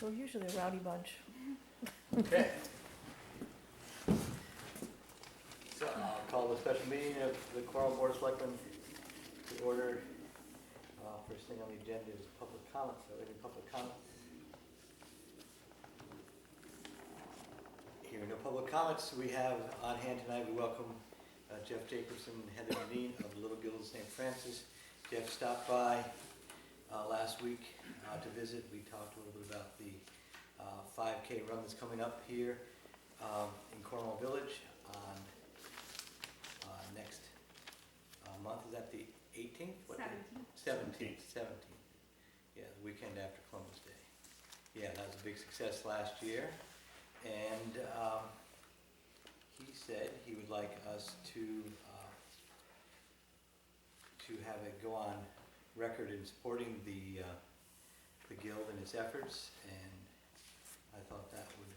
We're usually a rowdy bunch. Okay. So I'll call the special meeting of the Cornwall Board of Selectmen to order. First thing on the agenda is public comments. So any public comments? Hearing no public comments, we have on hand tonight, we welcome Jeff Jacobson and Heather Deneen of the Little Guild of St. Francis. Jeff stopped by last week to visit. We talked a little bit about the 5K run that's coming up here in Cornwall Village on next month. Is that the 18th? 17th. 17th. Yeah, the weekend after Columbus Day. Yeah, that was a big success last year. And he said he would like us to have it go on record in supporting the guild and its efforts, and I thought that would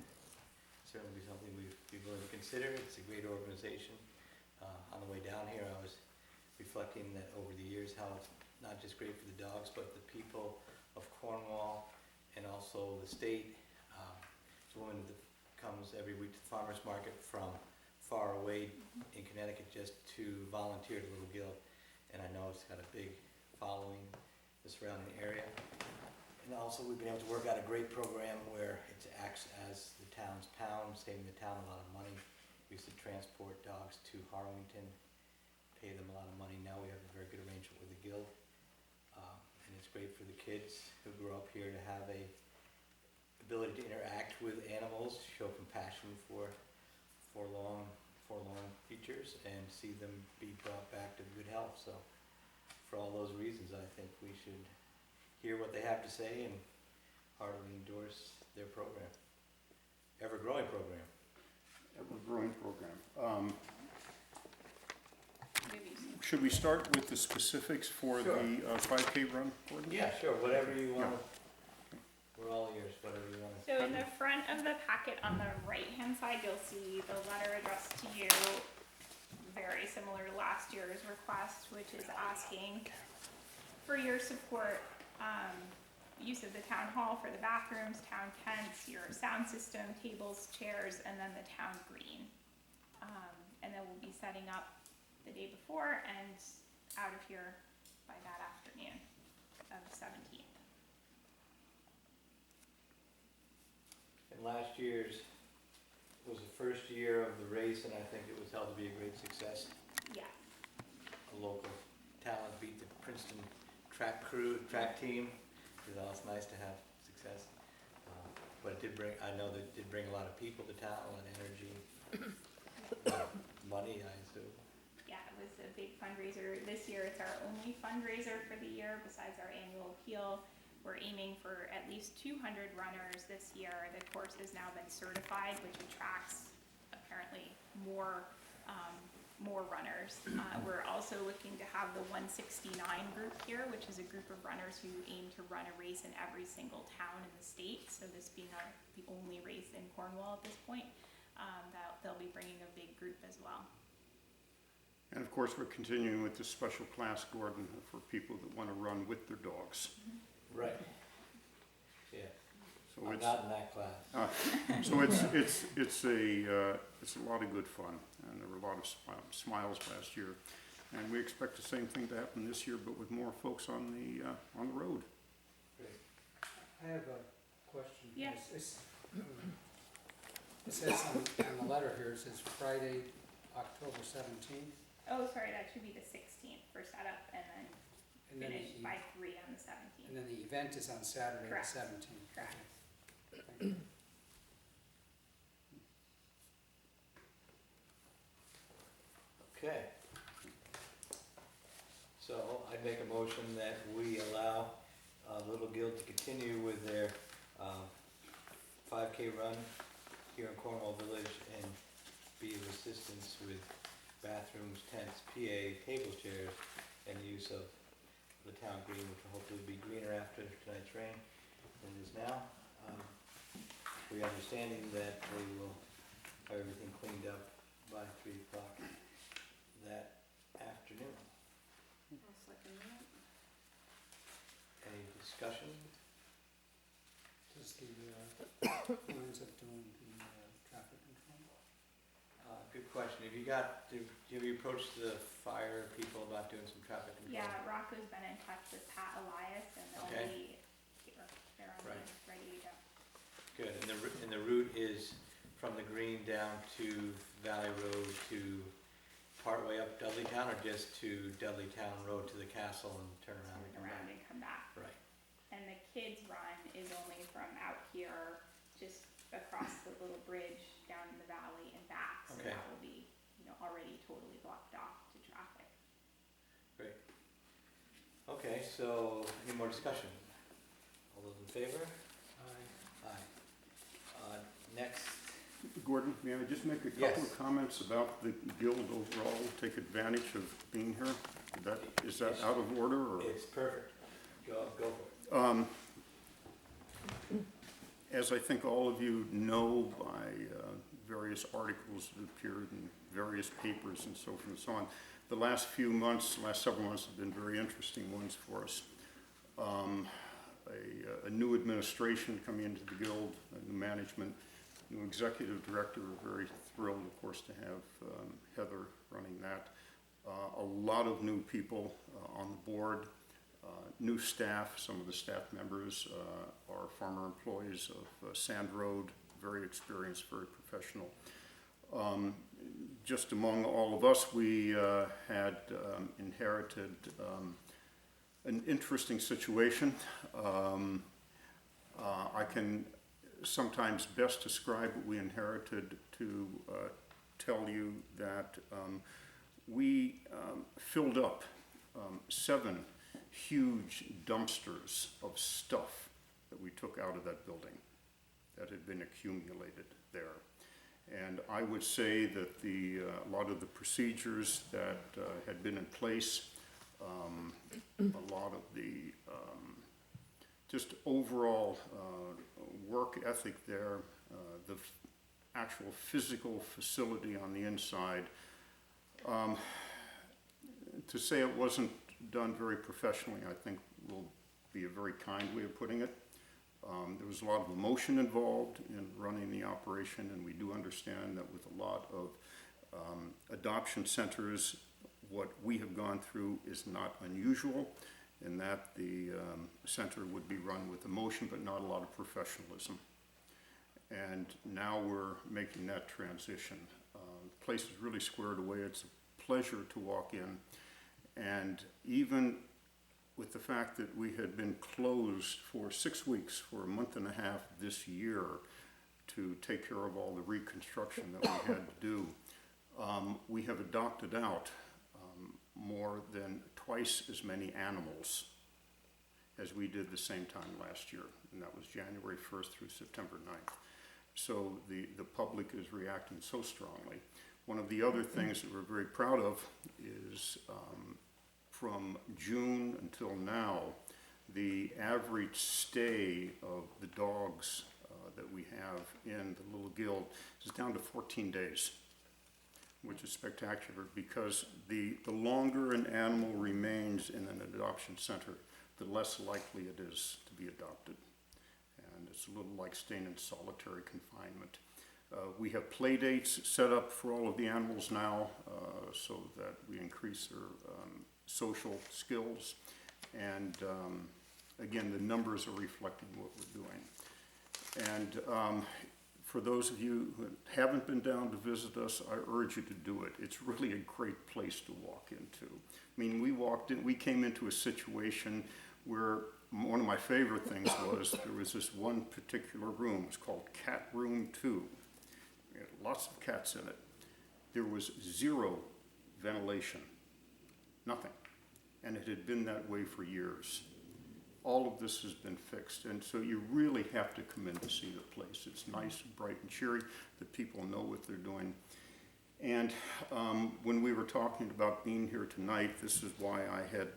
certainly be something we'd be willing to consider. It's a great organization. On the way down here, I was reflecting that over the years how it's not just great for the dogs, but the people of Cornwall and also the state. There's a woman that comes every week to the farmer's market from far away in Connecticut just to volunteer at the Little Guild, and I know it's got a big following in the surrounding area. And also we've been able to work out a great program where it acts as the town's pound, saving the town a lot of money. We used to transport dogs to Harwington, pay them a lot of money. Now we have a very good arrangement with the guild, and it's great for the kids who grew up here to have a ability to interact with animals, show compassion for forlorn creatures, and see them be brought back to good health. So for all those reasons, I think we should hear what they have to say and heartily endorse their program. Ever-growing program. Ever-growing program. Should we start with the specifics for Sure. the 5K run, Gordon? Yeah, sure, whatever you want. We're all ears, whatever you want. So in the front of the packet on the right-hand side, you'll see the letter addressed to you, very similar to last year's request, which is asking for your support, use of the town hall for the bathrooms, town tents, your sound system, tables, chairs, and then the town green. And then we'll be setting up the day before and out of here by that afternoon of the 17th. And last year's was the first year of the race, and I think it was held to be a great success. Yeah. A local talent beat the Princeton track team. It's nice to have success. But it did bring, I know that it did bring a lot of people to town, a lot of energy, a lot of money, I assume. Yeah, it was a big fundraiser. This year it's our only fundraiser for the year besides our annual appeal. We're aiming for at least 200 runners this year. The course has now been certified, which attracts apparently more runners. We're also looking to have the 169 group here, which is a group of runners who aim to run a race in every single town in the state. So this being the only race in Cornwall at this point, that they'll be bringing a big group as well. And of course, we're continuing with this special class, Gordon, for people that want to run with their dogs. Right. Yeah. So I'm it's not in that class. so it's a lot of good fun, and there were a lot of smiles last year, and we expect the same thing to happen this year, but with more folks on the road. Great. I have a question. Yes. It says on the letter here, it says Friday, October 17th. Oh, sorry, that should be the 16th for setup and then And then, finish by 3 on the 17th. and then the event is on Saturday, the Correct. 17th. Correct. Okay. Thank you. Okay. So I'd make a motion that we allow Little Guild to continue with their 5K run here in Cornwall Village and be of assistance with bathrooms, tents, PA, table chairs, and use of the town green, which will hopefully be greener after tonight's rain than it is now. We're understanding that they will have everything cleaned up by 3 o'clock that afternoon. Any discussion? Does is the plans of doing the traffic control? Good question. Have you approached the fire people about doing some traffic control? Yeah, Rocco's been in touch with Pat Elias and Okay. they're on Right. ready to go. Good, and the route is from the green down to Valley Road to partway up Dudleytown, or just to Dudleytown Road to the castle and turn around and Turn come around back? and come back. Right, And the kids' run is only from out here, just across the little bridge down in the valley and back. So Okay. that will be, already totally blocked off to traffic. great. Okay, so any more discussion? All those in favor? Aye. Next, Gordon, may I just make a couple Yes. of comments about the guild overall, take advantage of being here? Is that out of order, or? it's perfect. Go for it. As I think all of you know by various articles that appeared in various papers and so forth and so on, the last several months have been very interesting ones for us. A new administration coming into the guild, a new management, new executive director. We're very thrilled, of course, to have Heather running that. A lot of new people on the board, new staff. Some of the staff members are former employees of Sand Road, very experienced, very professional. Just among all of us, we had inherited an interesting situation. I can sometimes best describe what we inherited to tell you that we filled up 7 huge dumpsters of stuff that we took out of that building that had been accumulated there. And I would say that a lot of the procedures that had been in place, a lot of the just overall work ethic there, the actual physical facility on the inside, to say it wasn't done very professionally, I think will be a very kind way of putting it. There was a lot of emotion involved in running the operation, and we do understand that with a lot of adoption centers, what we have gone through is not unusual, in that the center would be run with emotion but not a lot of professionalism. And now we're making that transition. The place is really squared away. It's a pleasure to walk in. And even with the fact that we had been closed for 6 weeks, for a month and a half this year, to take care of all the reconstruction that we had to do, we have adopted out more than twice as many animals as we did the same time last year, and that was January 1st through September 9th. So the public is reacting so strongly. One of the other things that we're very proud of is from June until now, the average stay of the dogs that we have in the little guild is down to 14 days, which is spectacular, because the longer an animal remains in an adoption center, the less likely it is to be adopted. And it's a little like staying in solitary confinement. We have play dates set up for all of the animals now, so that we increase their social skills. And again, the numbers are reflecting what we're doing. And for those of you who haven't been down to visit us, I urge you to do it. It's really a great place to walk into. I mean, we came into a situation where one of my favorite things was there was this one particular room. It's called Cat Room 2. We had lots of cats in it. There was 0 ventilation, nothing. And it had been that way for years. All of this has been fixed, and so you really have to come in to see the place. It's nice and bright and cheery. The people know what they're doing. And when we were talking about being here tonight, this is why I had,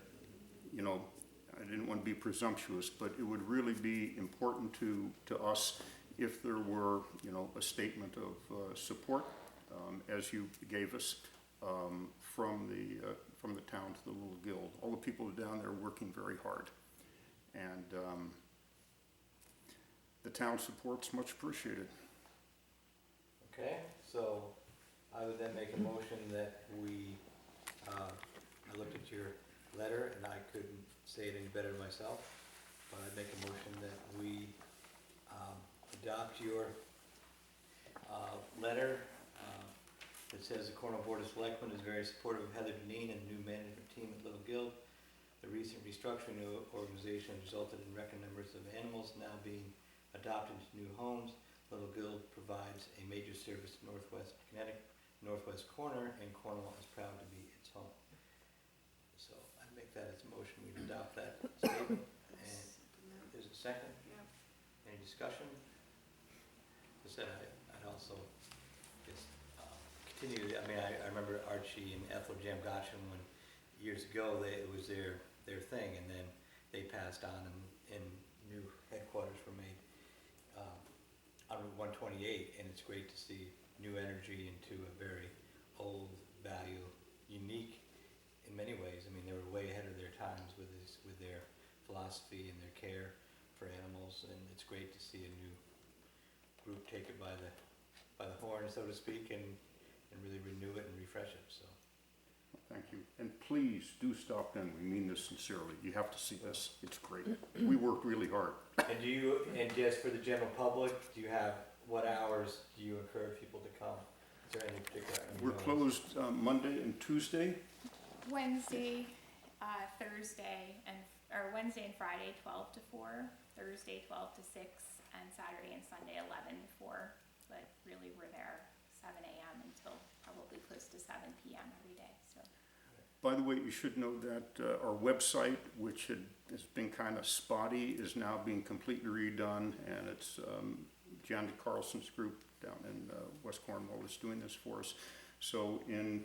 I didn't want to be presumptuous, but it would really be important to us if there were, a statement of support, as you gave us, from the town to the little guild. All the people down there are working very hard. And the town support's much appreciated. Okay, so I would then make a motion that we, I looked at your letter and I couldn't say it any better myself, but I'd make a motion that we adopt your letter that says the Cornwall Board of Selectmen is very supportive of Heather Deneen and the new management team at Little Guild. The recent restructuring of the organization has resulted in record numbers of animals now being adopted into new homes. Little Guild provides a major service to Northwest Connecticut, Northwest Corner, and Cornwall is proud to be its home. So I'd make that as a motion, we adopt that statement. And there's a second? Yeah. Any discussion? I said I'd also just continue, I mean, I remember Archie and Ethel Jamgotchen when years ago it was their thing, and then they passed on and new headquarters were made on Route 128, and it's great to see new energy into a very old value, unique in many ways. I mean, they were way ahead of their times with their philosophy and their care for animals, and it's great to see a new group take it by the horn, so to speak, and really renew it and refresh it. So Thank you. And please do stop in. We mean this sincerely. You have to see this. It's great. We worked really hard. and just for the general public, do you have, what hours do you encourage people to come? Is there any particular? We're closed Monday and Tuesday. Wednesday, Thursday, or Wednesday and Friday, 12 to 4, Thursday, 12 to 6, and Saturday and Sunday, 11 to 4. But really, we're there 7 a.m. until probably close to 7 p.m. every day. So. By the way, you should know that our website, which has been kind of spotty, is now being completely redone, and it's Janet Carlson's group down in West Cornwall is doing this for us. So in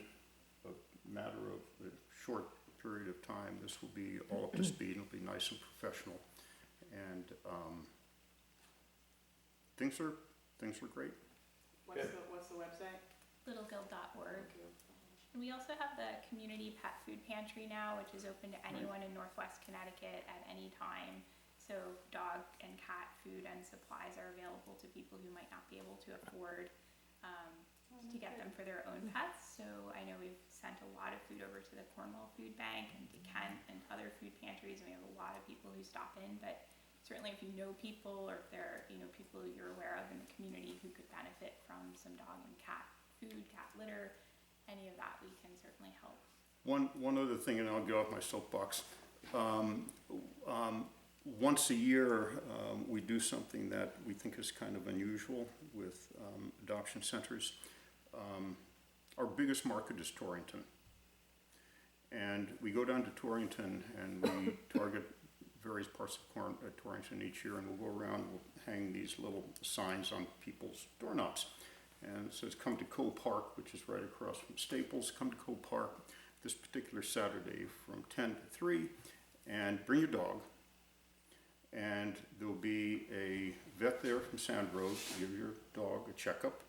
a matter of a short period of time, this will be all up to speed, and it'll be nice and professional. And things are great. What's the website? littleguild.org. And we also have the community pet food pantry now, which is open to anyone in Northwest Connecticut at any time. So dog and cat food and supplies are available to people who might not be able to afford to get them for their own pets. So I know we've sent a lot of food over to the Cornwall Food Bank and to Kent and other food pantries, and we have a lot of people who stop in. But certainly if you know people, or if there are people you're aware of in the community who could benefit from some dog and cat food, cat litter, any of that, we can certainly help. One other thing, and I'll get off my soapbox. Once a year, we do something that we think is kind of unusual with adoption centers. Our biggest market is Torrington. And we go down to Torrington and we target various parts of Torrington each year, and we'll go around and we'll hang these little signs on people's doorknobs. And it says, come to Co Park, which is right across from Staples. Come to Co Park this particular Saturday from 10 to 3, and bring your dog. And there'll be a vet there from Sandrose to give your dog a checkup,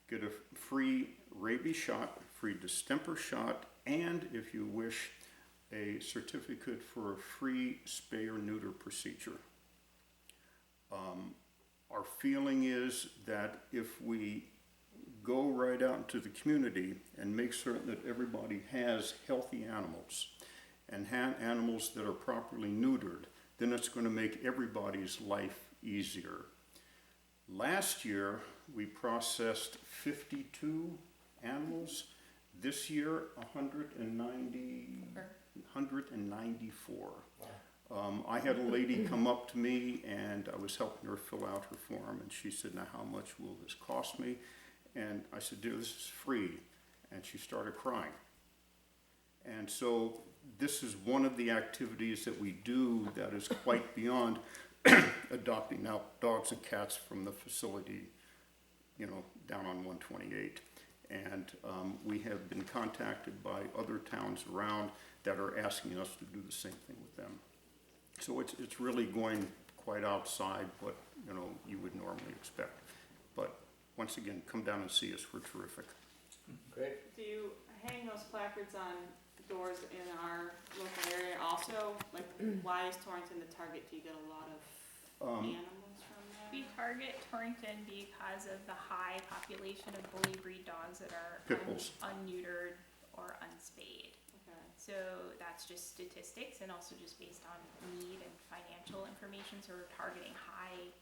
get a free rabies shot, free distemper shot, and if you wish, a certificate for a free spay or neuter procedure. Our feeling is that if we go right out into the community and make certain that everybody has healthy animals and have animals that are properly neutered, then it's going to make everybody's life easier. Last year, we processed 52 animals. This year, 194. Wow. I had a lady come up to me, and I was helping her fill out her form, and she said, now how much will this cost me? And I said, dear, this is free. And she started crying. And so this is one of the activities that we do that is quite beyond adopting now dogs and cats from the facility, down on 128. And we have been contacted by other towns around that are asking us to do the same thing with them. So it's really going quite outside what you would normally expect. But once again, come down and see us. We're terrific. Great. Do you hang those placards on doors in our local area also? Like, why is Torrington the target? Do you get a lot of animals from there? We target Torrington because of the high population of bully breed dogs that are Pit bulls. unneutered or unspayed. Okay. So that's just statistics and also just based on need and financial information. So we're targeting high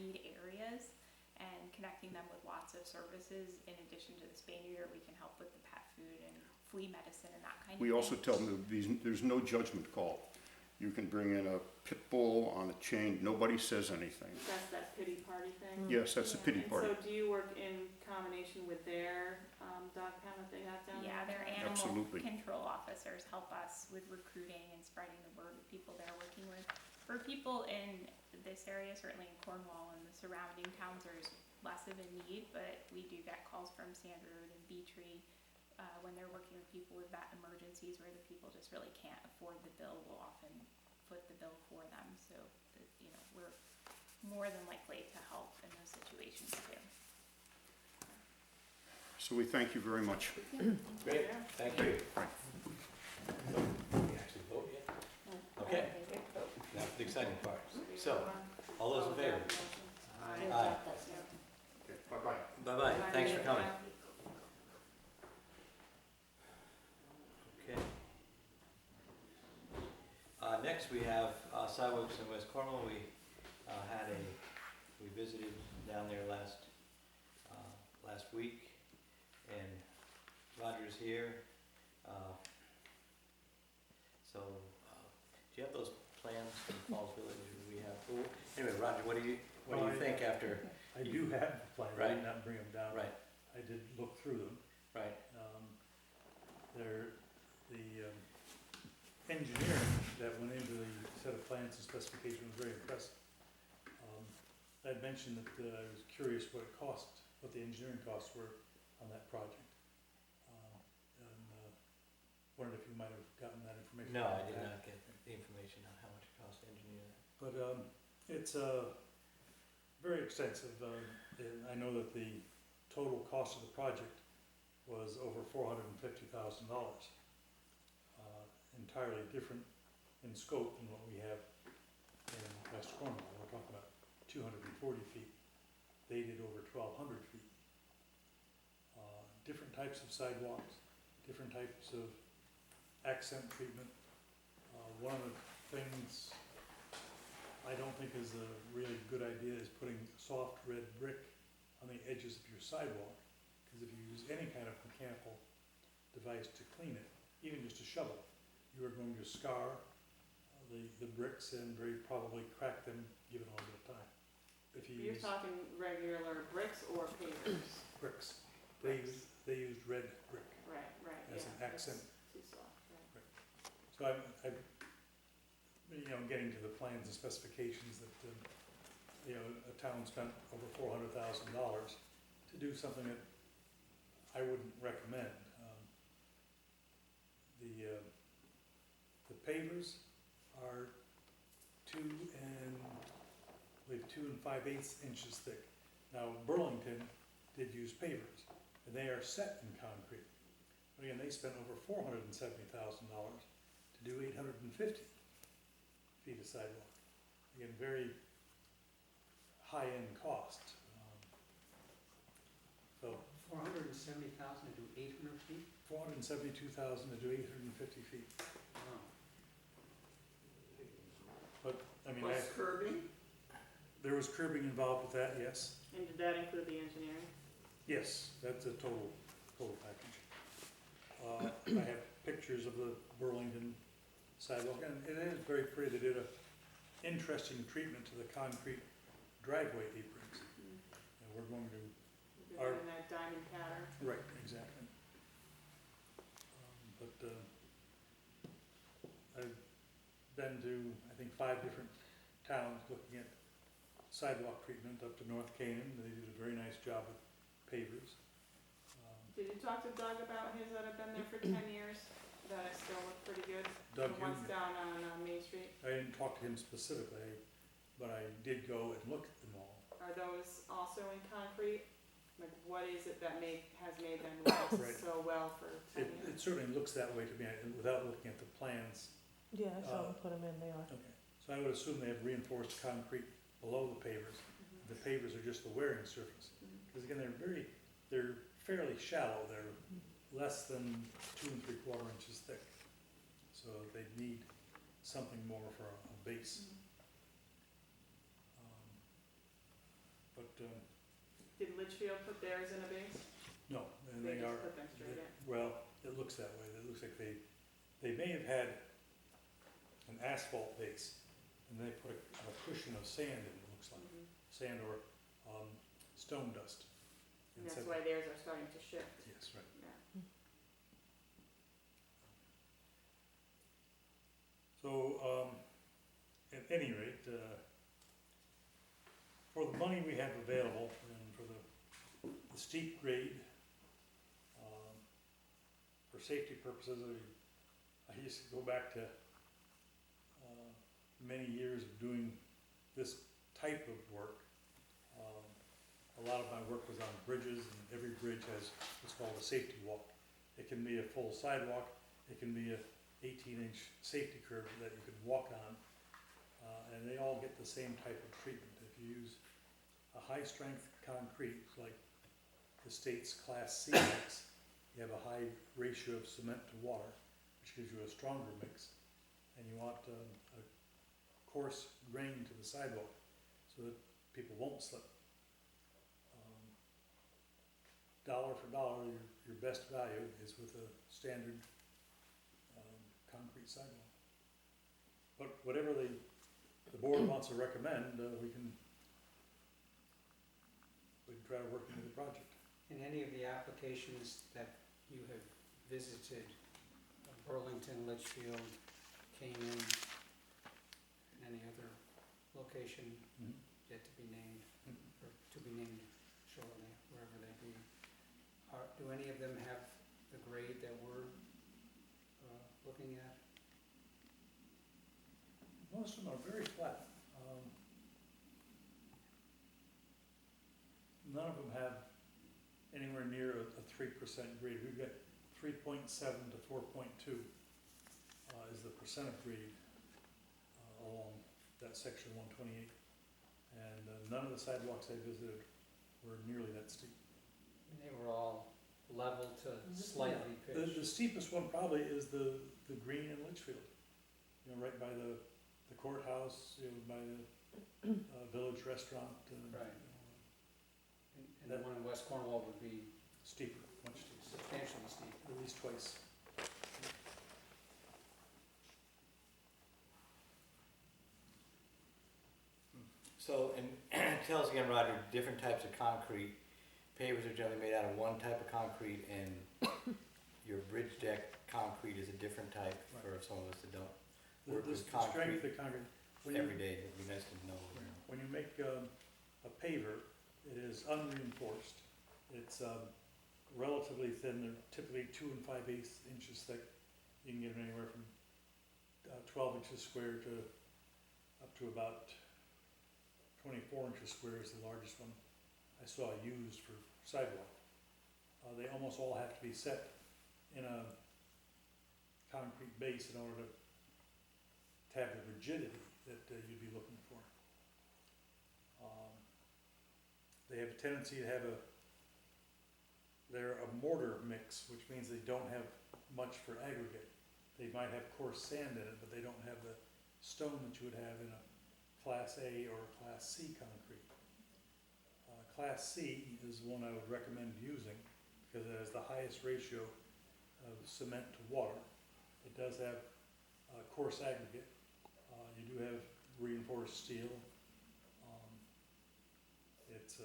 need areas and connecting them with lots of services. In addition to the spay neuter, we can help with the pet food and flea medicine and that kind of thing. We also tell them there's no judgment call. You can bring in a pit bull on a chain, nobody says anything. That's that pity party thing? Yes, that's the pity And party. so do you work in combination with their dog pound that they have down there? Yeah, their animal Absolutely. control officers help us with recruiting and spreading the word with people they're working with. For people in this area, certainly in Cornwall and the surrounding towns, there's less of a need, but we do get calls from Sandroot and Beetree when they're working with people with vet emergencies where the people just really can't afford the bill. We'll often foot the bill for them, so that, you know, we're more than likely to help in those situations too. So we thank you very much. Great, thank you. We actually vote yet? Okay, that's the exciting part. So, all those in favor? Aye. Bye-bye. Bye-bye, thanks for coming. Okay. Next, we have sidewalks in West Cornwall. We visited down there last week, and Roger's here. So, do you have those plans from Falls Village? We have. Anyway, Roger, what do you think after? I do have the plans, I Right. did not bring them down. Right, I did look through them. right. The engineering that went into the set of plans and specification was very impressive. I had mentioned that I was curious what the engineering costs were on that project. And wondered if you might have gotten that information. No, I did not get the information on how much it costs to engineer that. But it's very extensive. And I know that the total cost of the project was over $450,000. Entirely different in scope than what we have in West Cornwall. We're talking about 240 feet. They did over 1,200 feet. Different types of sidewalks, different types of accent treatment. One of the things I don't think is a really good idea is putting soft red brick on the edges of your sidewalk, because if you use any kind of mechanical device to clean it, even just a shovel, you are going to scar the bricks and very probably crack them given a little bit of time. If you You're use talking regular bricks or pavers? bricks, they used red brick Right, as yeah. an accent. Too soft, right. So I'm getting to the plans and specifications that, a town spent over $400,000 to do something that I wouldn't recommend. The pavers are 2 5/8 inches thick. Now Burlington did use pavers, and they are set in concrete. But again, they spent over $470,000 to do 850 feet of sidewalk. Again, very high-end cost. So $470,000 to do 800 feet? $472,000 to do 850 feet. Wow. But, I mean, Was curbing? there was curbing involved with that, yes. And did that include the engineering? Yes, that's a total package. I have pictures of the Burlington sidewalk, and it is very pretty. They did a interesting treatment to the concrete driveway aprons. And we're going to, You're doing that diamond pattern? right, exactly. I've been to, I think, 5 different towns looking at sidewalk treatment up to North Canaan. They did a very nice job with pavers. Did you talk to Doug about his that have been there for 10 years, that still look pretty good? Doug The ones Hume. down on Main Street, I didn't talk to him specifically, but I did go and look at them all. are those also in concrete? Like, what is it that has made them last Right. so well for 10 It years? certainly looks that way to me, without looking at the plans. Yeah, I saw Uh, them put them in, they are. Okay, so I would assume they have reinforced concrete below the pavers. Mhm. The pavers are just the wearing surface. Mhm. Because again, they're fairly shallow, they're less than 2 3/4 inches thick. So they need something more for a base. Mhm. But, Did Litchfield put theirs in a base? no, and They they just are, put them straight in? well, it looks that way, it looks like they may have had an asphalt base, and they put a cushion of sand in, it looks like, Mhm. sand or stone dust. And that's said- why theirs are starting to shift, Yes, right. yeah. So, at any rate, for the money we have available and for the steep grade, for safety purposes, I used to go back to many years of doing this type of work. A lot of my work was on bridges, and every bridge has what's called a safety walk. It can be a full sidewalk, it can be a 18-inch safety curb that you can walk on, and they all get the same type of treatment. If you use a high-strength concrete, like the state's Class C mix, you have a high ratio of cement to water, which gives you a stronger mix, and you want a coarse grain to the sidewalk so that people won't slip. Dollar for dollar, your best value is with a standard concrete sidewalk. But whatever the board wants to recommend, we can try to work into the project. In any of the applications that you have visited, Burlington, Litchfield, Canaan, and any other location yet to be named, or to be named shortly, wherever they be, do any of them have the grade that we're looking at? Most of them are very flat. None of them have anywhere near a 3% grade. We've got 3.7 to 4.2 is the percent of grade along that section 128. And none of the sidewalks I visited were nearly that steep. And they were all level to slightly The pitched. steepest one probably is the green in Litchfield. You know, right by the courthouse, you know, by the village restaurant. Right. And the one in West Cornwall would be Steeper, much steeper, substantially steep. at least twice. So, and tell us again, Roger, different types of concrete. Pavers are generally made out of one type of concrete, and your bridge deck concrete is a different type for some of us that don't work The with strength concrete of concrete. When every you, day. It'd be nice to know. when you make a paver, it is unreinforced. It's relatively thin. They're typically 2 5/8 inches thick. You can get them anywhere from 12 inches square to up to about 24 inches square is the largest one I saw used for sidewalk. They almost all have to be set in a concrete base in order to have the rigidity that you'd be looking for. They have a tendency to have they're a mortar mix, which means they don't have much for aggregate. They might have coarse sand in it, but they don't have the stone that you would have in a Class A or a Class C concrete. Class C is one I would recommend using because it has the highest ratio of cement to water. It does have coarse aggregate. You do have reinforced steel. It's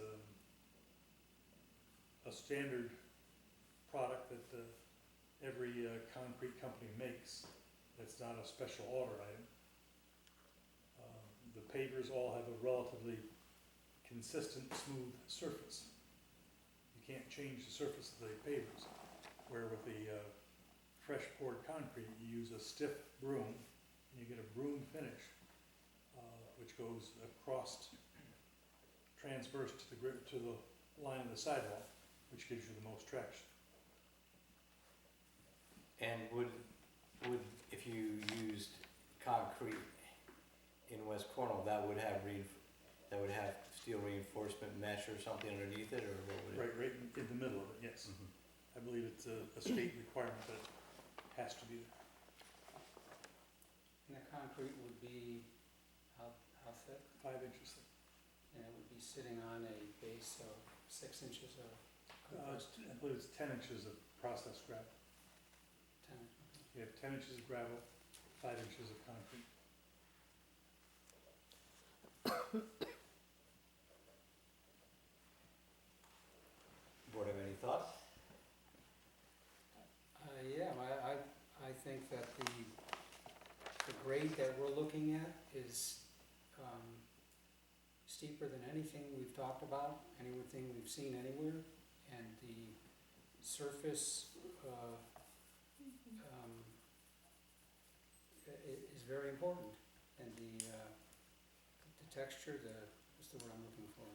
a standard product that every concrete company makes. It's not a special order item. The pavers all have a relatively consistent, smooth surface. You can't change the surface of the pavers, where with the fresh poured concrete, you use a stiff broom, and you get a broom finish, which goes across, transverse to the line of the sidewalk, which gives you the most traction. And would if you used concrete in West Cornwall, that would have steel reinforcement mesh or something underneath it, or what would it? Right in the middle of it, yes. Mhm. I believe it's a state requirement that it has to be there. And the concrete would be how thick? 5 inches thick. And it would be sitting on a base of 6 inches of compressed I believe it's 10 inches of processed gravel. 10. You have 10 inches of gravel, 5 inches of concrete. Board have any thoughts? Yeah, I think that the grade that we're looking at is steeper than anything we've talked about, anything we've seen anywhere, and the surface is very important, and the texture, what's the word I'm looking for?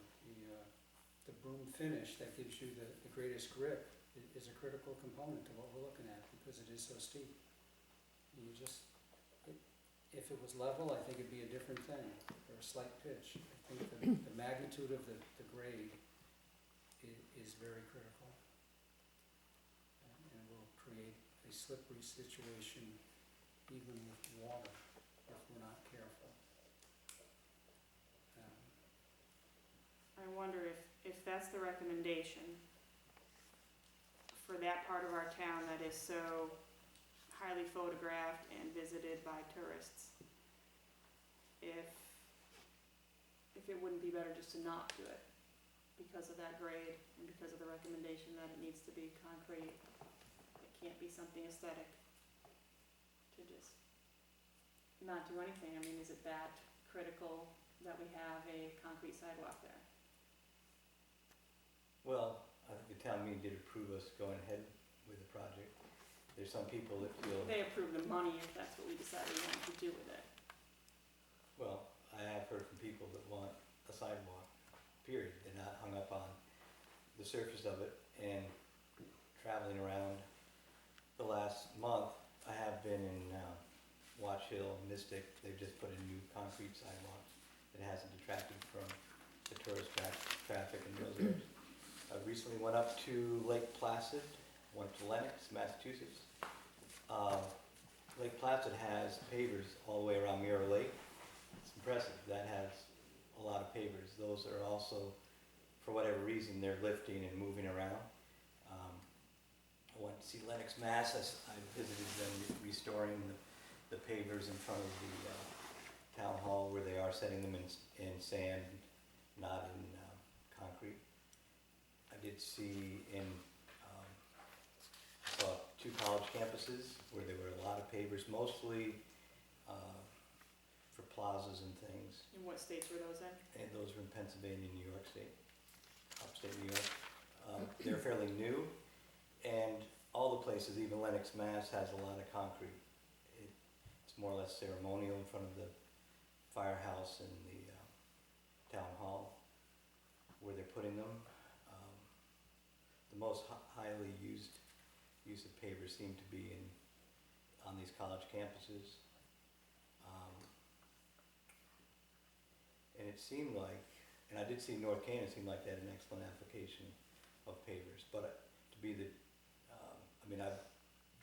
The broom finish that gives you the greatest grip is a critical component to what we're looking at, because it is so steep. If it was level, I think it'd be a different thing, or a slight pitch. I think the magnitude of the grade is very critical. And will create a slippery situation even with water if we're not careful. I wonder if that's the recommendation for that part of our town that is so highly photographed and visited by tourists, if it wouldn't be better just to not do it because of that grade and because of the recommendation that it needs to be concrete. It can't be something aesthetic to just not do anything. I mean, is it that critical that we have a concrete sidewalk there? Well, I think the town meeting did approve us going ahead with the project. There's some people that feel, They approve the money if that's what we decide we want to do with it. well, I have heard from people that want a sidewalk, period. They're not hung up on the surface of it. And traveling around the last month, I have been in Watch Hill, Mystic. They've just put in new concrete sidewalks that hasn't detracted from the tourist traffic in those areas. I recently went up to Lake Placid, went to Lenox, Massachusetts. Lake Placid has pavers all the way around Mirror Lake. It's impressive. That has a lot of pavers. Those are also, for whatever reason, they're lifting and moving around. I went to see Lenox, Mass. I visited them restoring the pavers in front of the town hall, where they are setting them in sand, not in concrete. I did see I saw 2 college campuses where there were a lot of pavers, mostly for plazas and things. In what states were those in? And those were in Pennsylvania and New York State, upstate New York. They're fairly new, and all the places, even Lenox, Mass, has a lot of concrete. It's more or less ceremonial in front of the firehouse and the town hall where they're putting them. The most highly used use of pavers seem to be on these college campuses. And it seemed like, and I did see North Canaan, it seemed like they had an excellent application of pavers. But to be I mean, I've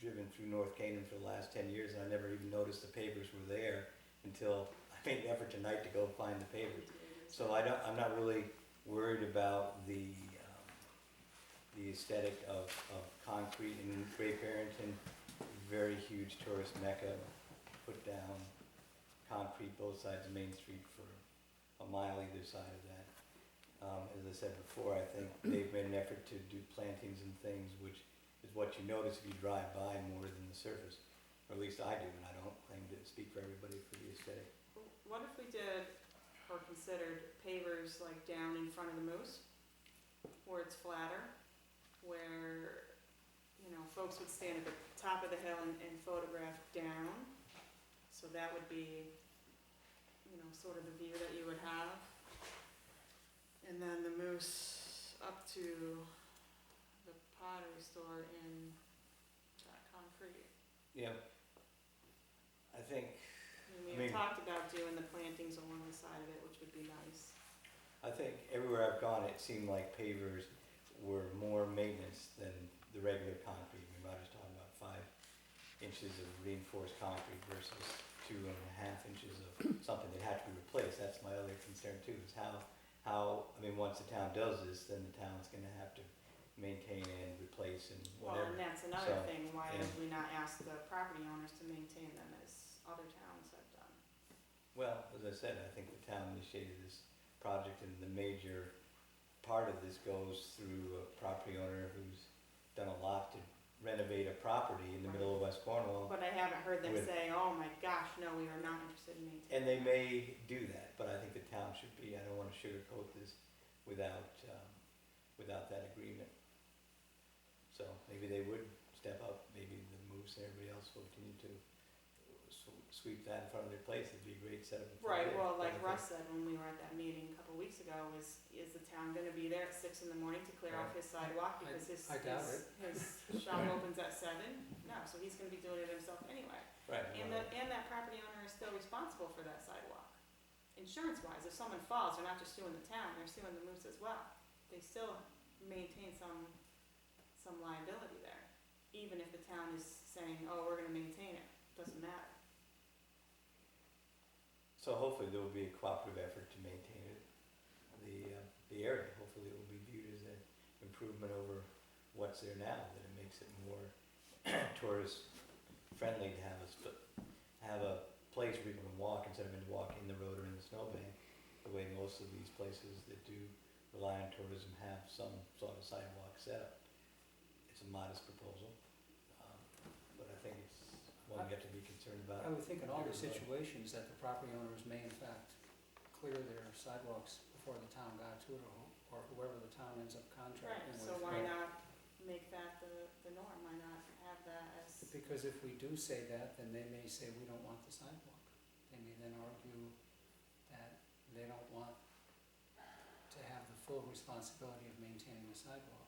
driven through North Canaan for the last 10 years, and I never even noticed the pavers were there until I made an effort tonight to go find the pavers. So I'm not really worried about the aesthetic of concrete in Great Barrington. Very huge tourist mecca. Put down concrete both sides of Main Street for a mile either side of that. As I said before, I think they've made an effort to do plantings and things, which is what you notice if you drive by more than the surface. Or at least I do, and I don't claim to speak for everybody for the aesthetic. What if we did, or considered pavers like down in front of the Moose, where it's flatter, where, folks would stand at the top of the hill and photograph down, so that would be, sort of the view that you would have. And then the Moose up to the pottery store in that concrete. Yeah. I think, We had talked about doing the plantings along the side of it, which would be nice. I think everywhere I've gone, it seemed like pavers were more maintenance than the regular concrete. I mean, Roger's talking about 5 inches of reinforced concrete versus 2.5 inches of something that had to be replaced. That's my other concern too, is how, I mean, once the town does this, then the town's gonna have to maintain and replace and Well, whatever. and that's another So, thing, why yeah. have we not asked the property owners to maintain them as other towns have done? Well, as I said, I think the town initiated this project, and the major part of this goes through a property owner who's done a lot to renovate a property in the middle of West Cornwall. But I haven't heard them With- say, oh my gosh, no, we are not interested in maintaining. And they may do that, but I think the town should be, I don't wanna sugarcoat this without, without that agreement. So maybe they would step up, maybe the moves and everybody else will continue to sweep that in front of their place. It'd be a great setup. if they Right, did. well, But I like think- Russ said when we were at that meeting a couple weeks ago, is the town gonna be there at 6 in the morning to clear off his sidewalk because his, I doubt his shop opens at 7? No, so he's gonna be doing it himself anyway. Right. And that property owner is still responsible for that sidewalk. Insurance-wise, if someone falls, they're not just suing the town, they're suing the moose as well. They still maintain some liability there, even if the town is saying, oh, we're gonna maintain it, doesn't matter. So hopefully there will be a cooperative effort to maintain it, the area. Hopefully it will be viewed as an improvement over what's there now, that it makes it more tourist friendly to have a place where people can walk instead of having to walk in the road or in the snowbank, the way most of these places that do rely on tourism have some sort of sidewalk setup. It's a modest proposal, but I think it's one we have to be concerned about. I would think in all these situations that the property owners may in fact clear their sidewalks before the town got to it, or whoever the town ends up contracting Right, with. so why not make that the norm, why not have that as, Because if we do say that, then they may say, we don't want the sidewalk. They may then argue that they don't want to have the full responsibility of maintaining the sidewalk.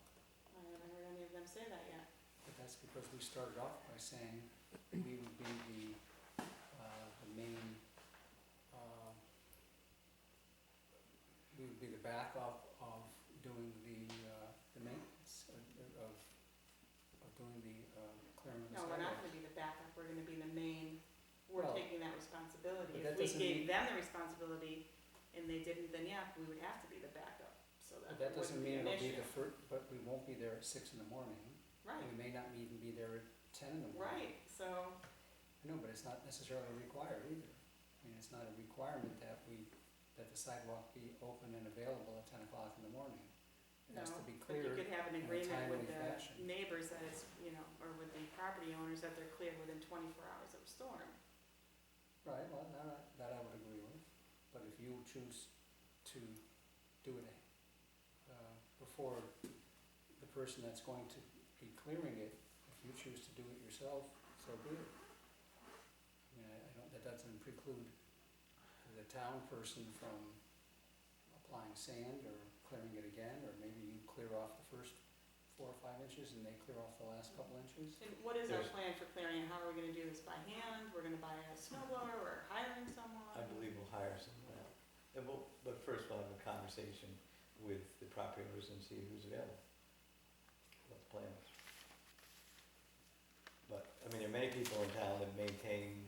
I haven't heard any of them say that yet. But that's because we started off by saying we would be the main, we would be the backup of doing the maintenance, of doing the clearing of the No, we're not sidewalks. gonna be the backup, we're gonna be the main, we're Well, taking that responsibility. but If that we doesn't gave mean- them the responsibility and they didn't, then yeah, we would have to be the backup, so that But that doesn't wouldn't be mean an it'll be issue. the first, but we won't be there at 6 in the morning. Right, And we may not even be there at 10 in the morning. right, so, No, but it's not necessarily required either. I mean, it's not a requirement that that the sidewalk be open and available at 10 o'clock in the morning. It no, has to be but you cleared. could have an in a agreement timely with the fashion. neighbors that it's, or with the property owners that they're cleared within 24 hours of a storm. Right, well, that I would agree with, but if you choose to do it before the person that's going to be clearing it, if you choose to do it yourself, so be it. I mean, I don't, that doesn't preclude the town person from applying sand or clearing it again, or maybe you clear off the first 4 or 5 inches and they clear off the last couple inches. And what is our There's- plan for clearing it? How are we gonna do this, by hand? We're gonna buy a snow blower, we're hiring someone? I believe we'll hire someone else. But first we'll have a conversation with the property owners and see who's available, what the plan is. But, I mean, there are many people in town that maintain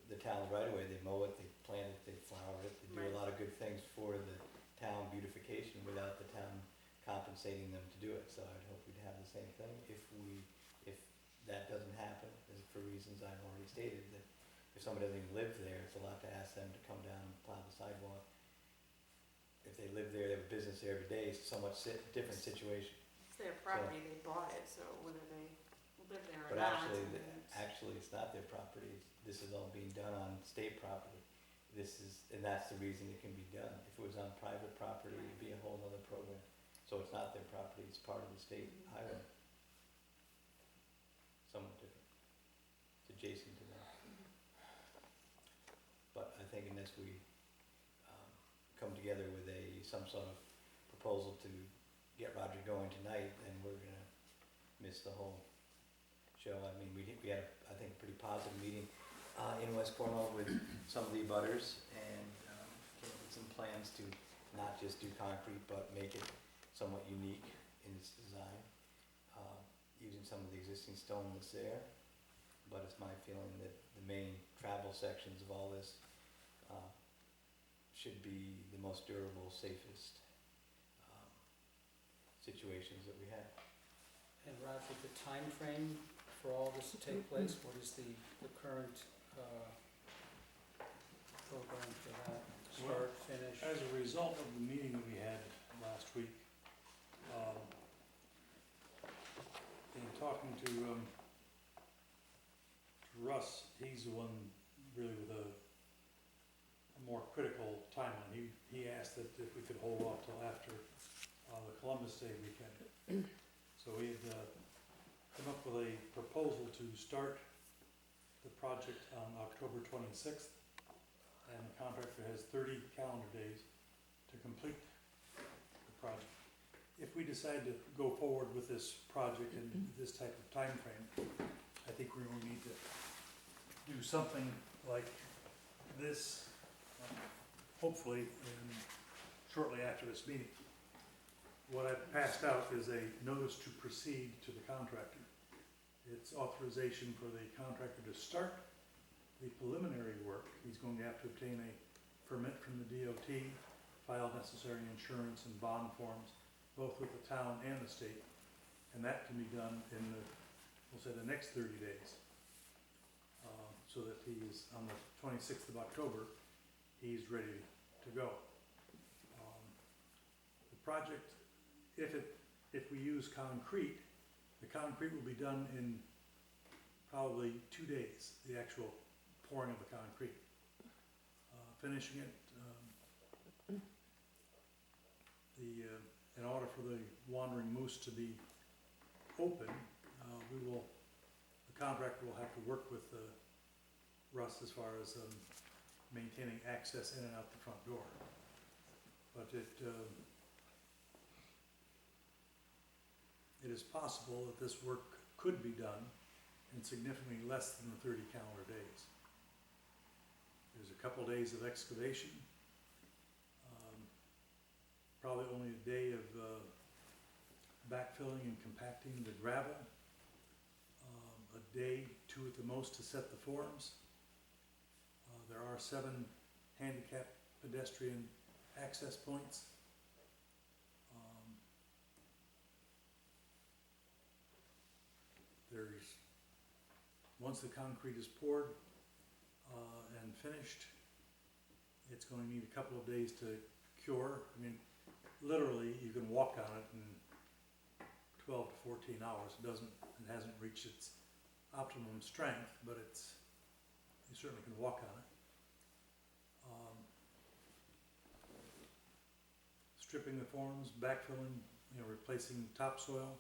the town right away. They mow it, they plant it, they flower it, they do Right. a lot of good things for the town beautification without the town compensating them to do it. So I'd hope we'd have the same thing. If that doesn't happen, is for reasons I've already stated, that if somebody doesn't even live there, it's a lot to ask them to come down and plow the sidewalk. If they live there, they have a business there every day, it's a somewhat different situation. It's their property, they bought it, so whether they live there or But not. actually, it's not their property. This is all being done on state property. And that's the reason it can be done. If it was on private property, it'd be a whole other program. So it's not their property, it's part of the state highway. Somewhat different. It's adjacent to that. But I think unless we come together with some sort of proposal to get Roger going tonight, then we're gonna miss the whole show. I mean, we had, I think, a pretty positive meeting in West Cornwall with some of the abutters, and came up with some plans to not just do concrete, but make it somewhat unique in its design, using some of the existing stone that's there. But it's my feeling that the main travel sections of all this should be the most durable, safest situations that we have. And Roger, the time frame for all this to take place, what is the current program for that? Start, finish? As a result of the meeting that we had last week, in talking to Russ, he's the one really with a more critical timeline. He asked that if we could hold off till after the Columbus Day weekend. So we had come up with a proposal to start the project on October 26th, and the contractor has 30 calendar days to complete the project. If we decide to go forward with this project in this type of time frame, I think we're going to need to do something like this, hopefully shortly after this meeting. What I've passed out is a notice to proceed to the contractor. It's authorization for the contractor to start the preliminary work. He's going to have to obtain a permit from the DOT, file necessary insurance and bond forms, both with the town and the state. And that can be done in the, we'll say, the next 30 days. So that he is, on the 26th of October, he's ready to go. The project, if we use concrete, the concrete will be done in probably 2 days, the actual pouring of the concrete. Finishing it, in order for the Wandering Moose to be open, the contractor will have to work with Russ as far as maintaining access in and out the front door. But it is possible that this work could be done in significantly less than the 30 calendar days. There's a couple days of excavation, probably only a day of backfilling and compacting the gravel, a day, 2 at the most to set the forms. There are 7 handicap pedestrian access points. Once the concrete is poured and finished, it's going to need a couple of days to cure. I mean, literally, you can walk on it in 12 to 14 hours. It hasn't reached its optimum strength, but you certainly can walk on it. Stripping the forms, backfilling, replacing topsoil,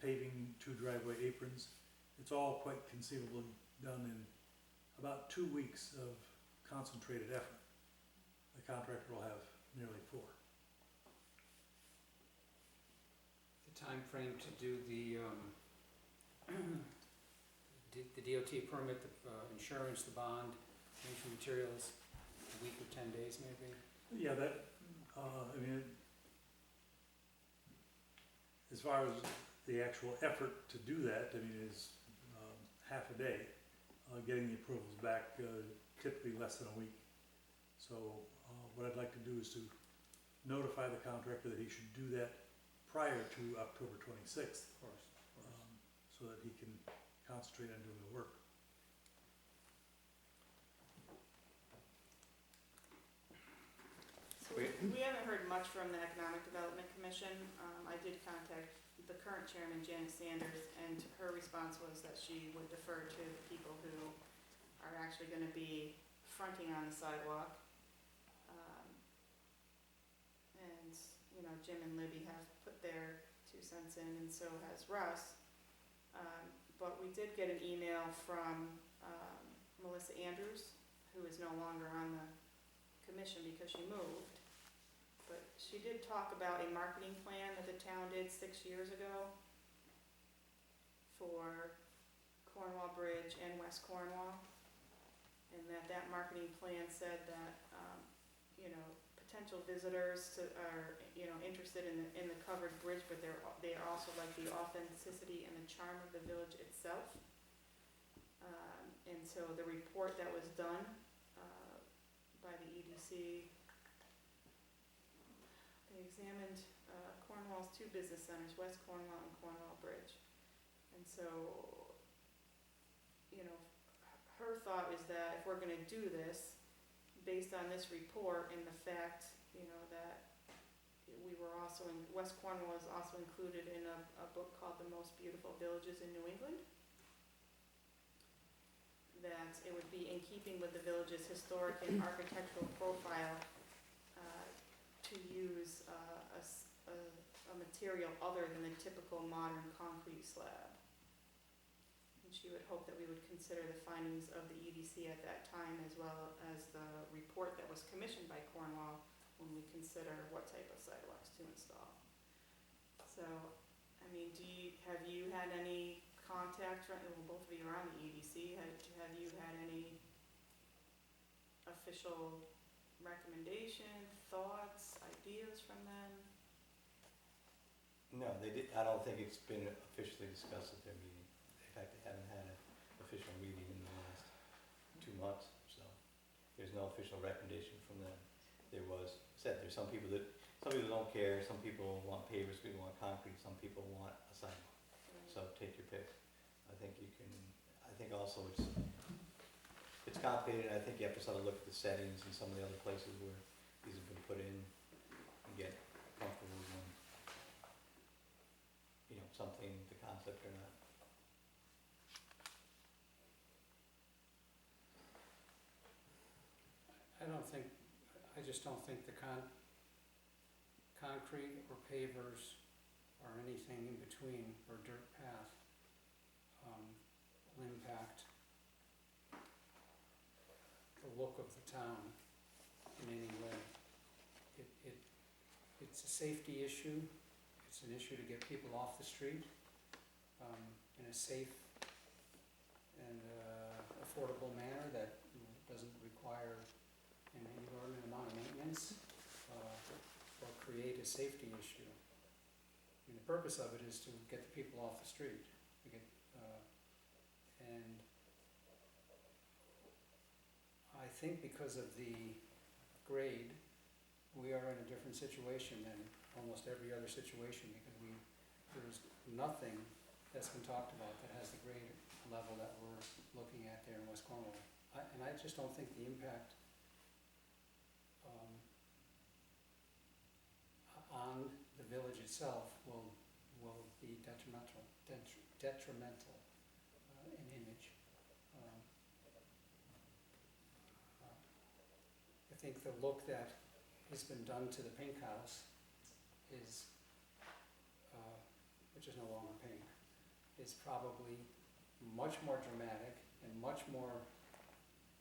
paving 2 driveway aprons. It's all quite conceivably done in about 2 weeks of concentrated effort. The contractor will have nearly 4. The time frame to do the DOT permit, the insurance, the bond, change materials, a week or 10 days maybe? Yeah, that, as far as the actual effort to do that, is half a day. Getting the approvals back, typically less than a week. So what I'd like to do is to notify the contractor that he should do that prior to October 26th. Of course. So that he can concentrate on doing the work. So we haven't heard much from the Economic Development Commission. I did contact the current chairman, Janice Sanders, and her response was that she would defer to the people who are actually going to be fronting on the sidewalk. And, Jim and Libby have put their 2 cents in, and so has Russ. But we did get an email from Melissa Andrews, who is no longer on the commission because she moved. But she did talk about a marketing plan that the town did 6 years ago for Cornwall Bridge and West Cornwall. And that marketing plan said that, potential visitors are, you know, interested in the covered bridge, but they are also like the authenticity and the charm of the village itself. And so the report that was done by the EDC, they examined Cornwall's two business centers, West Cornwall and Cornwall Bridge. And so, you know, her thought is that if we're gonna do this, based on this report and the fact, you know, that we were also in, West Cornwall was also included in a book called The Most Beautiful Villages in New England, that it would be in keeping with the village's historic and architectural profile to use a material other than the typical modern concrete slab. And she would hope that we would consider the findings of the EDC at that time, as well as the report that was commissioned by Cornwall, when we consider what type of sidewalks to install. So, I mean, have you had any contact, well, both of you are on the EDC, have you had any official recommendation, thoughts, ideas from them? No, they did, I don't think it's been officially discussed at their meeting. In fact, they haven't had an official meeting in the last 2 months, so there's no official recommendation from them. There was, there's some people that don't care, some people want pavers, some people want concrete, some people want a sidewalk. So take your pick. I think you can, I think also it's complicated. I think you have to sort of look at the settings and some of the other places where these have been put in and get comfortable with them. You know, something, the concept or not. I just don't think the concrete or pavers or anything in between, or dirt path, will impact the look of the town in any way. It's a safety issue, it's an issue to get people off the street, in a safe and affordable manner that doesn't require an inordinate amount of maintenance, or create a safety issue. And the purpose of it is to get the people off the street, to get, and I think because of the grade, we are in a different situation than almost every other situation, because there's nothing that's been talked about that has the grade level that we're looking at there in West Cornwall. And I just don't think the impact on the village itself will be detrimental in image. I think the look that has been done to the pink house is, which is no longer pink, is probably much more dramatic and much more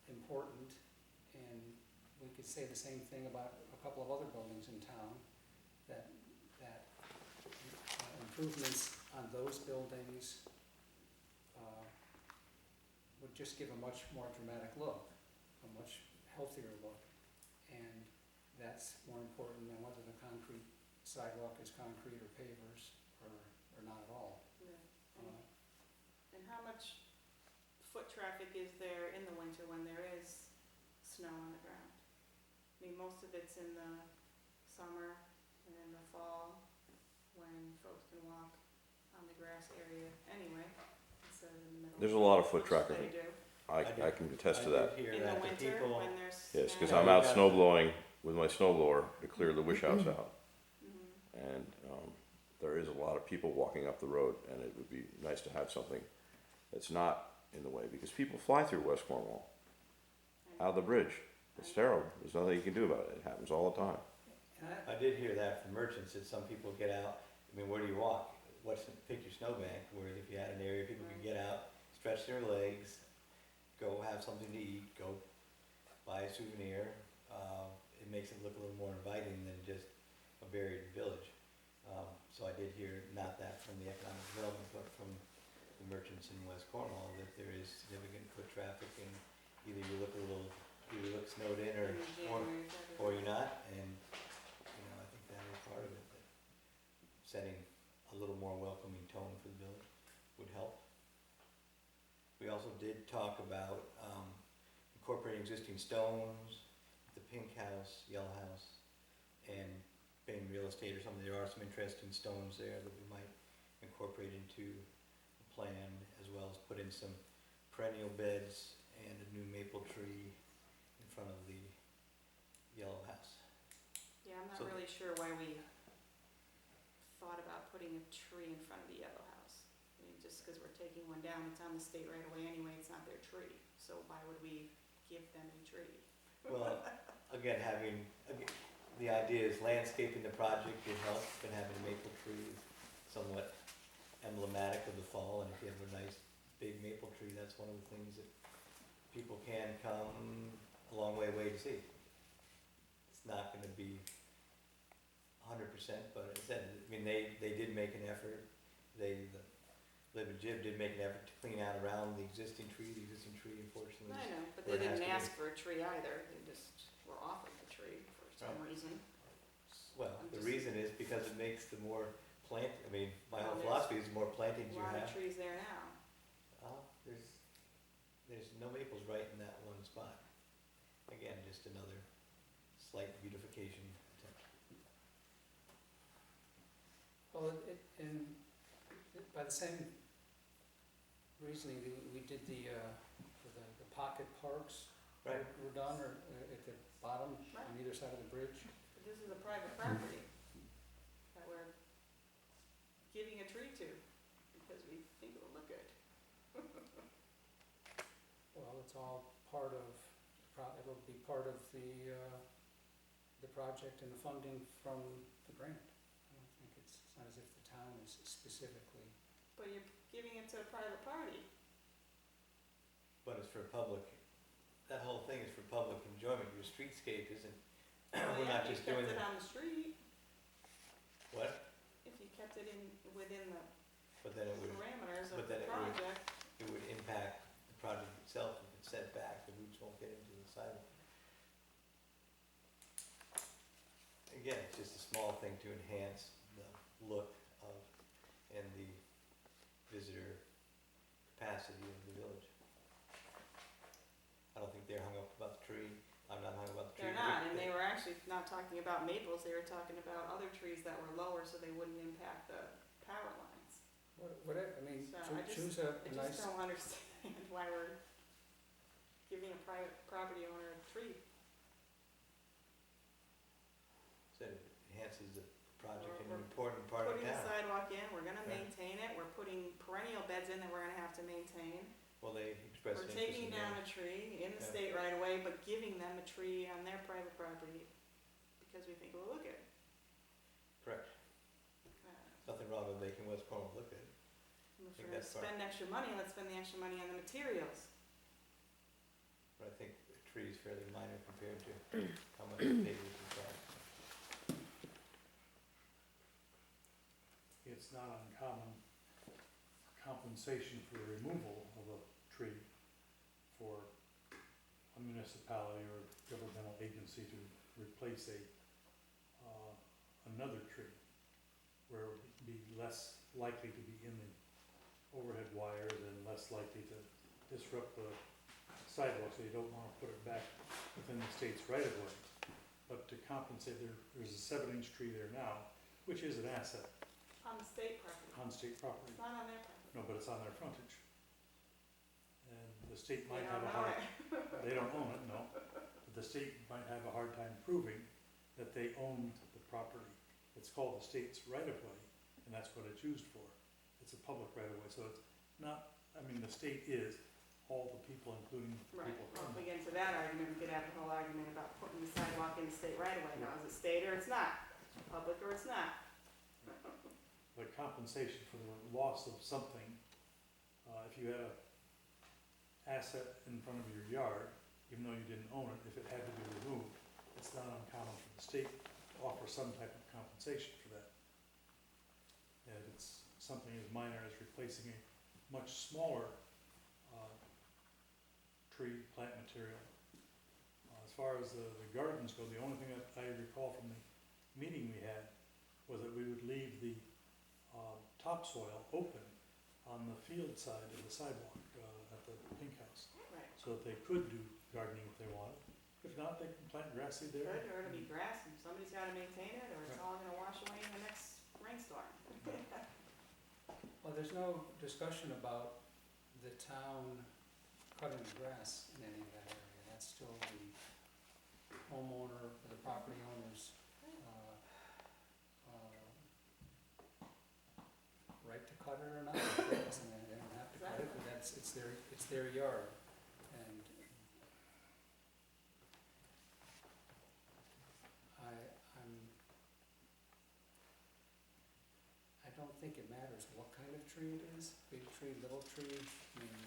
important, and we could say the same thing about a couple of other buildings in town, that improvements on those buildings would just give a much more dramatic look, a much healthier look, and that's more important than whether the concrete sidewalk is concrete or pavers or not at all. Yeah. And how much foot traffic is there in the winter when there is snow on the ground? I mean, most of it's in the summer and in the fall, when folks can walk on the grass area anyway, instead of in the middle. There's a lot of foot Which traffic. they do. I can attest to that. I did hear In the that the winter, people, when there's. Yes, because snow. I'm out snow blowing with my snow blower to clear the wish house out. Mhm. And there is a lot of people walking up the road, and it would be nice to have something that's not in the way, because people fly through West Cornwall, out of the bridge. It's terrible. There's nothing you can do about it. It happens all the time. And I did hear that from merchants, that some people get out, I mean, where do you walk? Pick your snowbank, where if you had an area people could get out, stretch their legs, go have something to eat, go buy a souvenir. It makes it look a little more inviting than just a buried village. So I did hear, not that from the economic development, but from the merchants in West Cornwall, that there is significant foot traffic, and either you look snowed in In January, February. or you're not, and more welcoming tone for the village would help. We also did talk about incorporating existing stones, the pink house, yellow house, and Bain Real Estate or something. There are some interesting stones there that we might incorporate into the plan, as well as put in some perennial beds and a new maple tree in front of the yellow house. Yeah, I'm not So- really sure why we thought about putting a tree in front of the yellow house. I mean, just because we're taking one down, it's on the state right away anyway, it's not their tree, so why would we give them a tree? Well, again, the idea is landscaping the project would help, and having a maple tree is somewhat emblematic of the fall, and if you have a nice big maple tree, that's one of the things that people can come a long way to see. It's not gonna be 100%, but as I said, I mean, they did make an effort, Liv and Jib did make an effort to clean out around the existing tree unfortunately. I know, but where they it has didn't to ask for a tree either, they just were offered the tree for some Right. reason. Well, I'm the just- reason is because it makes the more I mean, my whole Well, philosophy is the more A plantings you lot of have. trees there now. There's no maples right in that one spot. Again, just another slight beautification attempt. Well, by the same reasoning, we did the pocket parks Right. were done, or at the bottom, Right. on either side of the bridge. But this is a private property that we're giving a tree to, because we think it will look good. Well, it's all part of, it'll be part of the project and the funding from the grant. I don't think it's not as if the town is specifically. But you're giving it to a private party. But it's for public, that whole thing is for public enjoyment. Your streetscape isn't, Well, we're yeah, not if just you doing kept it that. on the street, What? if you kept it within the But then it would, parameters of but the then it would- project. it would impact the project itself. If it's set back, the roots won't get into the sidewalk. Again, it's just a small thing to enhance the look of and the visitor capacity of the village. I don't think they're hung up about the tree. I'm not hung up about the tree. They're not, and they were actually not talking about maples, they were talking about other trees that were lower so they wouldn't impact the power lines. Whatever, I mean, So I just- choose a I nice. just don't understand why we're giving a private property owner a tree. So it enhances the project in We're an important part of Putting the town. sidewalk in, we're gonna Yeah. maintain it, we're putting perennial beds in that we're gonna have to maintain. Well, they expressed We're an interest taking in down that. a tree in the Yeah. state right away, but giving them a tree on their private property because we think it will look good. Correct. Uh, Nothing wrong with making West Cornwall look good. If think we're gonna that's fine. spend extra money, let's spend the extra money on the materials. But I think the tree is fairly minor compared to how much the pavers and stuff. It's not uncommon compensation for the removal of a tree for a municipality or governmental agency to replace another tree, where it would be less likely to be in the overhead wires and less likely to disrupt the sidewalk, so you don't wanna put it back within the state's right of way. But to compensate, there's a 7-inch tree there now, which is an asset On the state property, on state property. it's not on their property. No, but it's on their frontage. And the state They might have don't a own hard, it. they don't own it, no. But the state might have a hard time proving that they owned the property. It's called the state's right of way, and that's what it's used for. It's a public right of way, so it's not, I mean, the state is all the people, including the Right, people. well, if we get into that argument, we could have a whole argument about putting the sidewalk in the state right away. Now, is it state or it's not? Public or it's not? But compensation for the loss of something, if you had a asset in front of your yard, even though you didn't own it, if it had to be removed, it's not uncommon for the state to offer some type of compensation for that. And if it's something as minor as replacing a much smaller tree plant material. As far as the gardens go, the only thing that I recall from the meeting we had was that we would leave the top topsoil open on the field side of the sidewalk, at the pink house, Right. so that they could do gardening if they wanted. If not, they can plant grass seed there. Good, or it'll be grass and somebody's gotta maintain it, or it's all gonna wash away in the next rainstorm. Well, there's no discussion about the town cutting the grass in any of that area. That's still the homeowner, the property owner's, right to cut it or not. They don't have to cut it, but it's their yard. And I don't think it matters what kind of tree it is, big tree, little tree, I mean,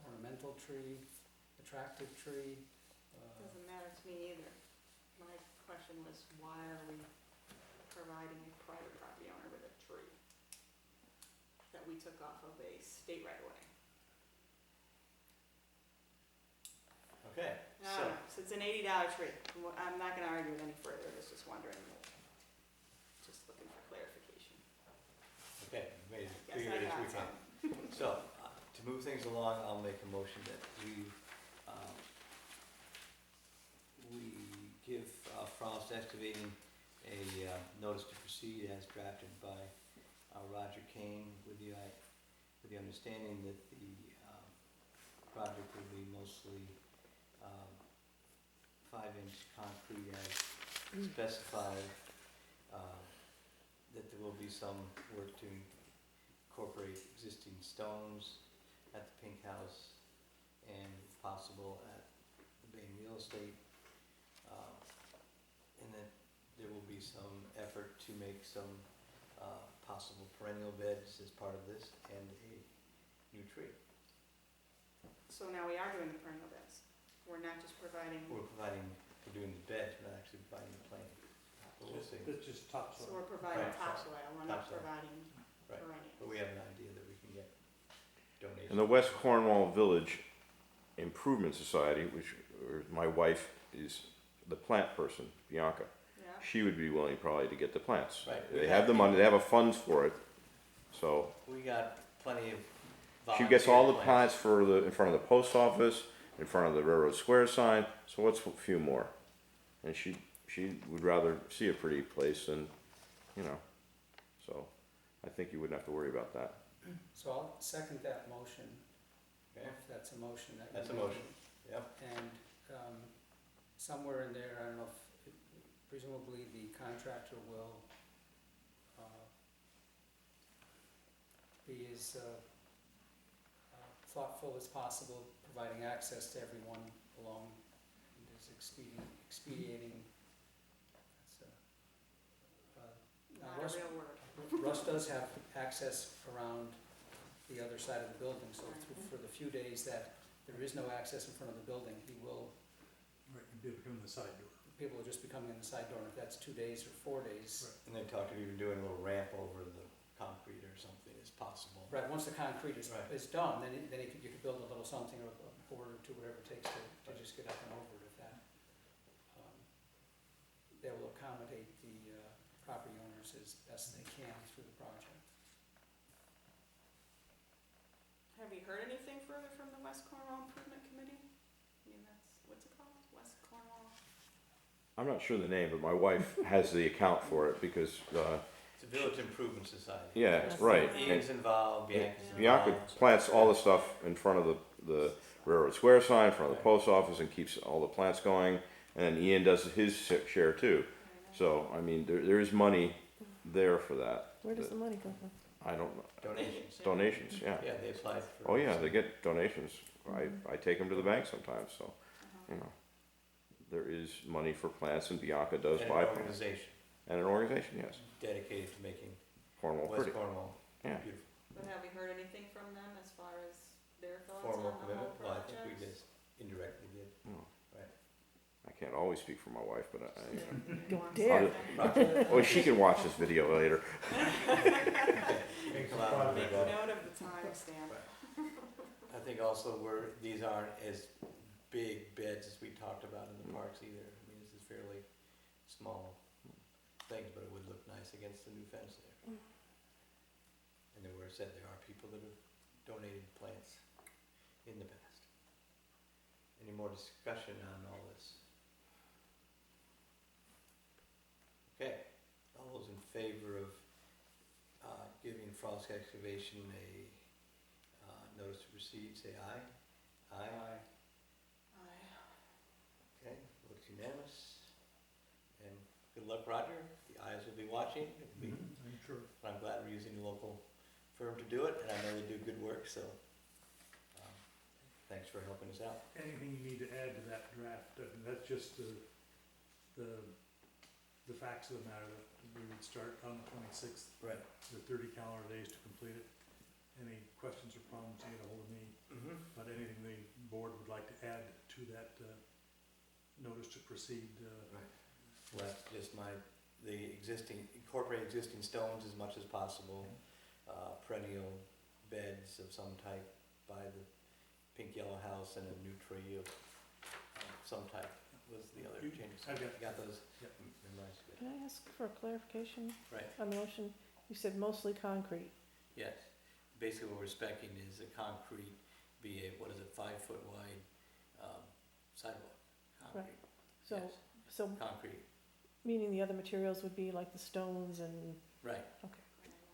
ornamental tree, attractive tree. Doesn't matter to me either. My question was, why are we providing a private property owner with a tree that we took off of a state right away? Okay, So it's an $80 tree. I'm not gonna argue it any further, I was just wondering, just looking for clarification. okay, made it Guess clear I as we got can. So, to move things along, I'll make a motion that we give Frost Excavating a notice to proceed as drafted by Roger Kane with the understanding that the project will be mostly 5-inch concrete as specified, that there will be some work to incorporate existing stones at the Pink House and if possible at the Bain Real Estate, and that there will be some effort to make some possible perennial beds as part of this and a new tree. So now we are doing the perennial beds. We're not just providing, We're doing the beds, we're not actually providing the plane. But we'll see. That's just so topsoil. we're providing Right. topsoil, we're not Topsoil. providing Right. perennials. But we have an idea that we can get donations. And the West Cornwall Village Improvement Society, which my wife is the plant person, Bianca, Yeah, she would be willing probably to get the plants. Right. They have the money, they have a funds for it, so We got plenty of she gets all the volunteer plants for in front of the post office, in front of the Railroad Square sign, so what's a few more? And she would rather see a pretty place than, so I think you wouldn't have to worry about that. So I'll second that motion, Okay. if that's a motion that That's a you're motion. making. Yep. And somewhere in there, I don't know if, presumably the contractor will be as thoughtful as possible, providing access to everyone along, and is expediting. Now not a Russ, real word. Russ does have access around the other side of the building, so for the few days that there is no access in front of the building, he will, Right, you'd be able to come in the side door. people will just be coming in the side door, and if that's 2 days or 4 days. Right. And they talked about even doing a little ramp over the concrete or something is possible. Right, once the concrete is Right. done, then you could build a little something, or a board or two, whatever it takes to just get up and over it, if that. They will accommodate the property owners as best they can through the project. Have you heard anything further from the West Cornwall Improvement Committee? I mean, what's it called? West Cornwall? I'm not sure the name, but my wife has the account for it because, It's a Village Improvement Society. yeah, right. Ian's involved, Bianca's And involved. Bianca plants all the stuff in front of the Railroad Square sign, in front of the post office, and keeps all the plants going. And then Ian does his share too. So, I mean, there is money there for that. Where does the money come from? I don't know. Donations. Donations, yeah. Yeah, they applied for. Oh, yeah, they get donations. I take them to the bank sometimes, so, there is money for plants and Bianca does And buy an plants. organization And an organization, yes. dedicated to making Cornwall West pretty. Cornwall Yeah. beautiful. But have we heard anything from them as far as their thoughts on Formal the whole commitment, well, I project? think we just indirectly did. I can't always speak for my wife, but Don't dare. well, she can watch this video later. Make note of the timestamp. I think also these aren't as big beds as we talked about in the parks either. I mean, this is fairly small things, but it would look nice against the new fence there. And I said, there are people that have donated plants in the past. Any more discussion on all this? Okay, all those in favor of giving Frost Excavation a notice to proceed, say aye. Aye. Okay, looks unanimous. And good luck, Roger. The eyes will be watching. It'll be, I'm sure. I'm glad we're using a local firm to do it, and I know they do good work, so thanks for helping us out. Anything you need to add to that draft, that's just the facts of the matter, that we would start on the 26th, Right. the 30 calendar days to complete it. Any questions or problems, you get a hold of me, but anything the board would like to add to that notice to proceed. Well, that's just incorporate existing stones as much as possible, perennial beds of some type by the pink yellow house, and a new tree of some type was the other changes. I've Got those? Yep. Memorized, good. Can I ask for a clarification Right, on the motion? You said mostly concrete. yes. Basically what we're specing is a concrete, be a, 5-foot wide sidewalk, concrete. So, Yes, so concrete, meaning the other materials would be like the stones and, right. okay.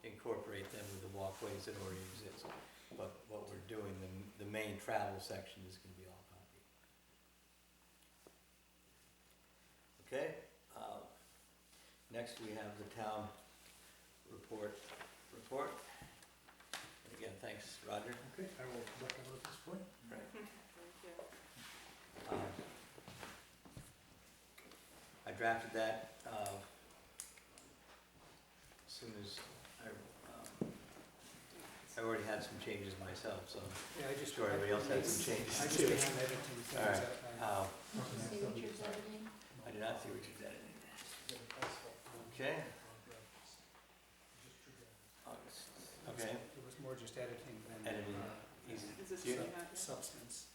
Incorporate them with the walkways that already exist. But what we're doing, the main travel section is gonna be all concrete. Okay, next we have the town report. And again, thanks, Roger. Okay, I will let that at this point. Right. Thank you. I drafted that, as soon as I already had some changes myself, so Yeah, I just. sure everybody else had some changes I just too. began editing things. All right. I- See what you're editing? I did not see Richard's editing. Okay, August, okay, It was more just editing than. editing, easy. Is this Yeah. what you have here? Substance.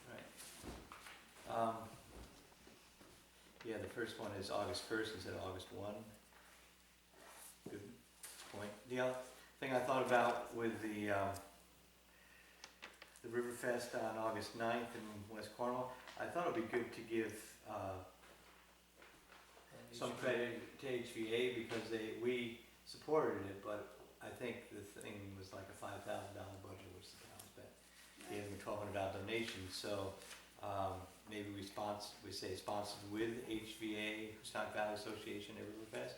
Right. Yeah, the first one is August 1st instead of August 1. Good point. The other thing I thought about with the Riverfest on August 9th in West Cornwall, I thought it would be good to give some credit to HVA because we supported it, but I think the thing was like a $5,000 budget, which the town spent. Gave them a $1,200 donation, so maybe we say sponsored with HVA, Housatonic Valley Association at Riverfest,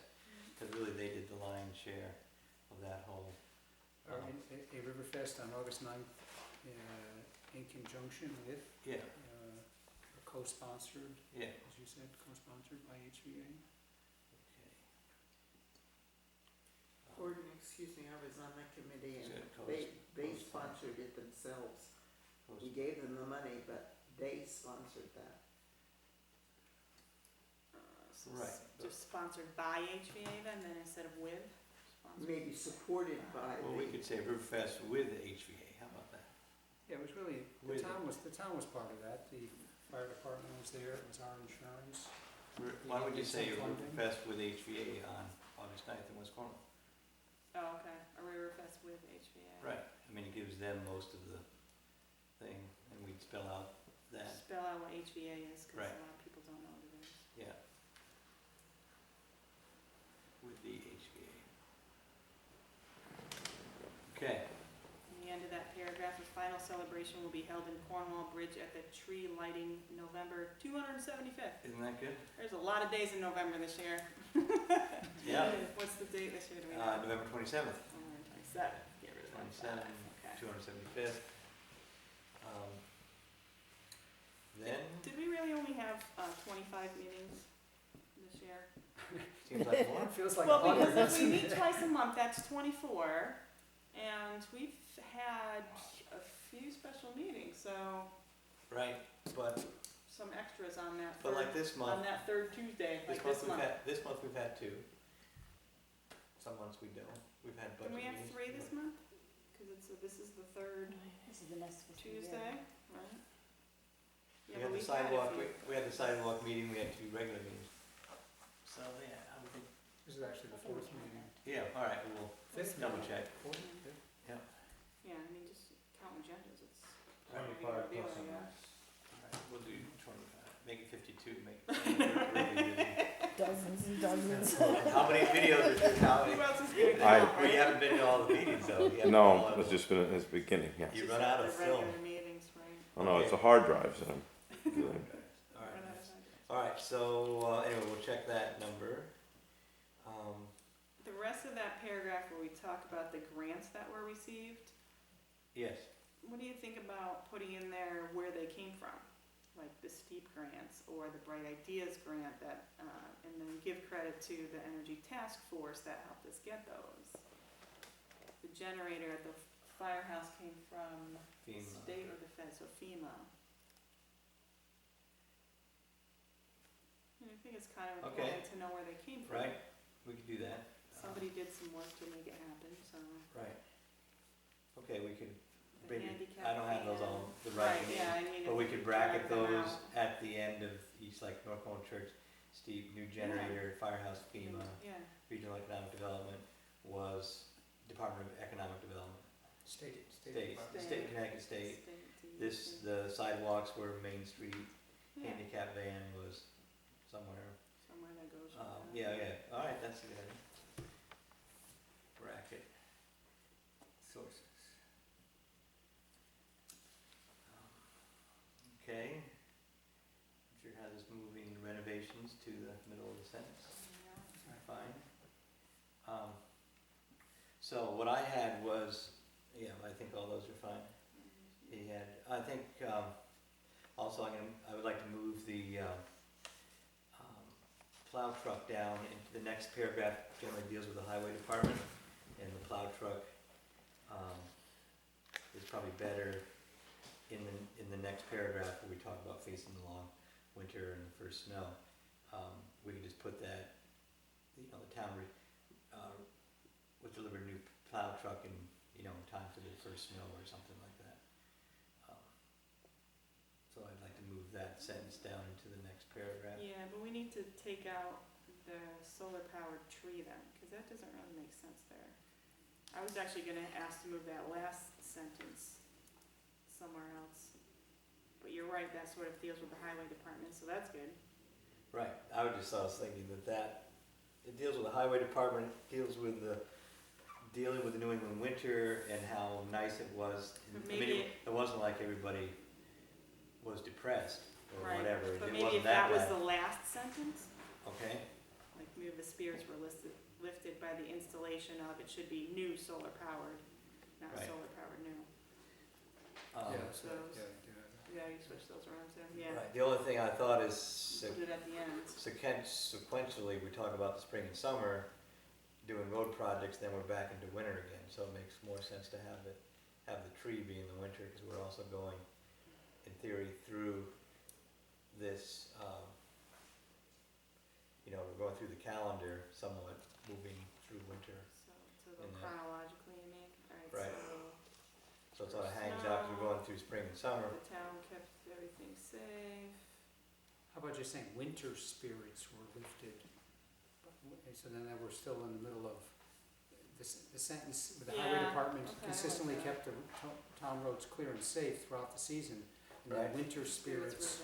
because really they did the lion's share of that whole. Or a Riverfest on August 9th, in conjunction with, Yeah, co-sponsored, yeah. as you said, co-sponsored by HVA. Okay. Gordon, excuse me, I was on that committee and So they sponsored it themselves. We gave them the money, but they sponsored that. So Right. just sponsored by HVA then instead of with? Sponsored. Maybe supported by Well, we the, could say Riverfest with HVA, how about that? Yeah, it was really, With it. the town was part of that, the fire department was there, it was our insurance. Why don't we just say Some funding. Riverfest with HVA on August 9th in West Cornwall? Oh, okay, a Riverfest with HVA. Right, I mean, it gives them most of the thing, and we'd spell out that, Spell out what HVA is, cause Right. a lot of people don't know what it is. yeah. With the HVA. Okay, And the end of that paragraph, the final celebration will be held in Cornwall Bridge at the tree lighting November 275th. isn't that good? There's a lot of days in November this year. Yeah, What's the date this year, do we know? November 27th, November 27th, get rid of that 27, five, okay. 275th. Then, Did we really only have 25 meetings this year? seems like more. It feels like a Well, hundred. because if we meet twice a month, that's 24, and we've had a few special meetings, so Right, but some extras on that But like third, this on month, that third Tuesday, like this month. this month we've had 2. Some months we don't. We've had budget Can we have meetings. 3 this month? Because this is the third This is the next fiscal year. Tuesday, right? We Yeah, had but the we've had a sidewalk, few. we had the sidewalk meeting, we had 2 regular meetings. So, yeah, I would think, This is actually the fourth meeting. yeah, all right, we'll Fifth double meeting. check. Fourth, fifth? dozens. How many videos is there now? Who else is doing I- that, Well, you right? haven't been to all the meetings though. You haven't been to No, all of it's them. just been at his beginning, yeah. You Just run out of the film. regular meetings, right? Oh no, it's a hard drive, so. I'm- All right. Run out of time. All right, so anyway, we'll check that number. The rest of that paragraph where we talk about the grants that were received, Yes, what do you think about putting in there where they came from? Like the STEEP grants or the Bright Ideas grant that, and then give credit to the Energy Task Force that helped us get those. The generator at the firehouse came from FEMA. state or the Fed, so FEMA. I think it's kind of Okay. important to know where they came from. Right, we could do that. Somebody did some work to make it happen, so. Right. Okay, we could, The maybe, handicap I don't have those all, van. the right Right, yeah, names, I mean. but if we you could bracket drag them those out. at the end of each, like North Cornwall Church, Steve, new generator, firehouse, FEMA, Yeah, regional economic development was Department of Economic Development. State State. State, Connecticut State. state, This, DEC. the sidewalks were Main Street, Yeah, handicap van was somewhere. somewhere that goes. Yeah, all right, that's a good idea. Bracket sources. Okay. Richard has us moving renovations to the middle of the sentence. Fine. So what I had was, yeah, I think all those are fine. He had, I think, also I would like to move the plow truck down into the next paragraph, generally deals with the highway department, and the plow truck is probably better in the next paragraph where we talk about facing the long winter and the first snow. We could just put that, the town would deliver a new plow truck in, in time for the first snow or something like that. So I'd like to move that sentence down into the next paragraph. Yeah, but we need to take out the solar powered tree then, cause that doesn't really make sense there. I was actually gonna ask to move that last sentence somewhere else. But you're right, that sort of deals with the highway department, so that's good. Right, I was thinking that it deals with the highway department, deals with dealing with the New England winter and how nice it was. But I mean, maybe it wasn't like everybody was depressed or Right, whatever, but it maybe wasn't if that that was bad. the last sentence, Okay, like maybe the spirits were lifted by the installation of, it should be new solar powered, not Right. solar powered new. so, those. yeah, do that. Yeah, you switch those around too, yeah. right, the only thing I thought is Put it at the end. sequentially, we talk about the spring and summer, doing road projects, then we're back into winter again, so it makes more sense to have the tree be in the winter, because we're also going, in theory, through this, we're going through the calendar somewhat, moving through winter, So, to go In there. chronologically, you mean? Right. Alright, so it sort of hangs out, 'cause we're going through spring and so summer. the town kept everything safe. How about just saying winter spirits were lifted? So then we're still in the middle of the sentence, with the highway Yeah, department okay, I like consistently that. kept the town roads clear and safe throughout the season. And Right. then winter spirits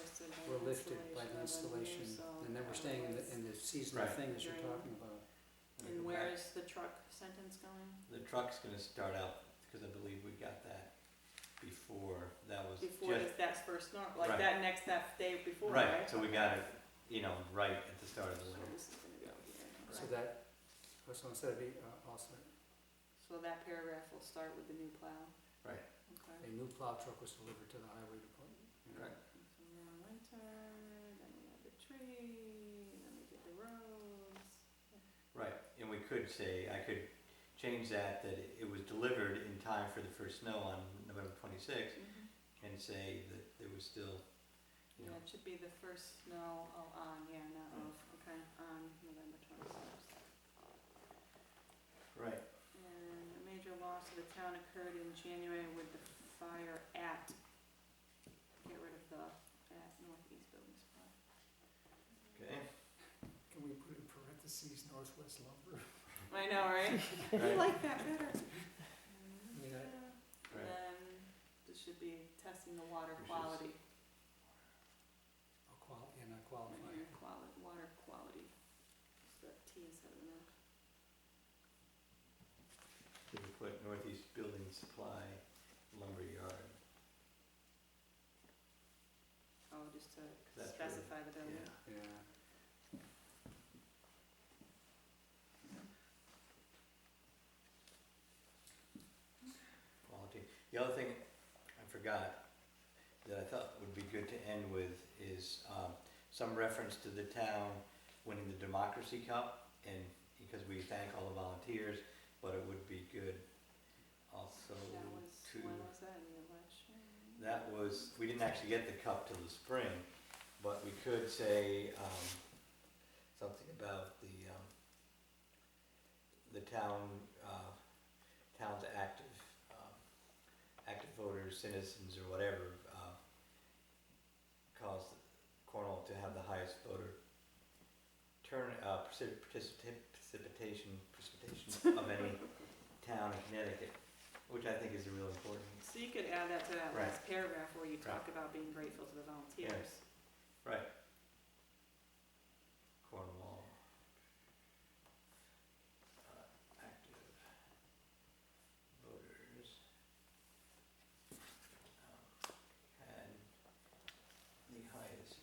were lifted by the of a new installation, solar and then we're staying in the seasonal Right. thing that you're During- talking about. And where is the truck sentence going? The truck's gonna start out, because I believe we got that before, that was Before just, that's first, not, like Right. that day before, right? right, so we got it, right at the start of the So winter. this is gonna go here. So Right. that, so instead of also, So that paragraph will start with the new plow. Right. Okay. a new plow truck was delivered to the highway department. Right. So we're on winter, then we have the tree, then we get the roads. Right, and we could say, I could change that it was delivered in time for the first snow on November 26th, and say that there was still, Yeah, it should be the first snow, on, yeah, not of, okay, on November 26th. right, And a major loss to the town occurred in January with the fire at, get rid of the, at Northeast Building Supply. okay. Can we put in parentheses Northwest Lumber? I know, right? I Right. like that better. mean, I- And Right. then this should be testing the water Which is- quality. Not qualified. Water quality. Is the to That's specify the building. Yeah. Yeah. Quality. The other thing I forgot that I thought would be good to end with is some reference to the town winning the Democracy Cup, and because we thank all the volunteers, but it would be good also That was, to. when was that, in the election? That was, we didn't actually get the cup till the spring, but we could say something about the town's active voters, citizens, or whatever, caused Cornwall to have the highest voter precipitation of any town in Connecticut, which I think is really important. So you could add that to that Right. last paragraph where you talk Right. about being grateful to the volunteers. Right. Cornwall. Active voters had the highest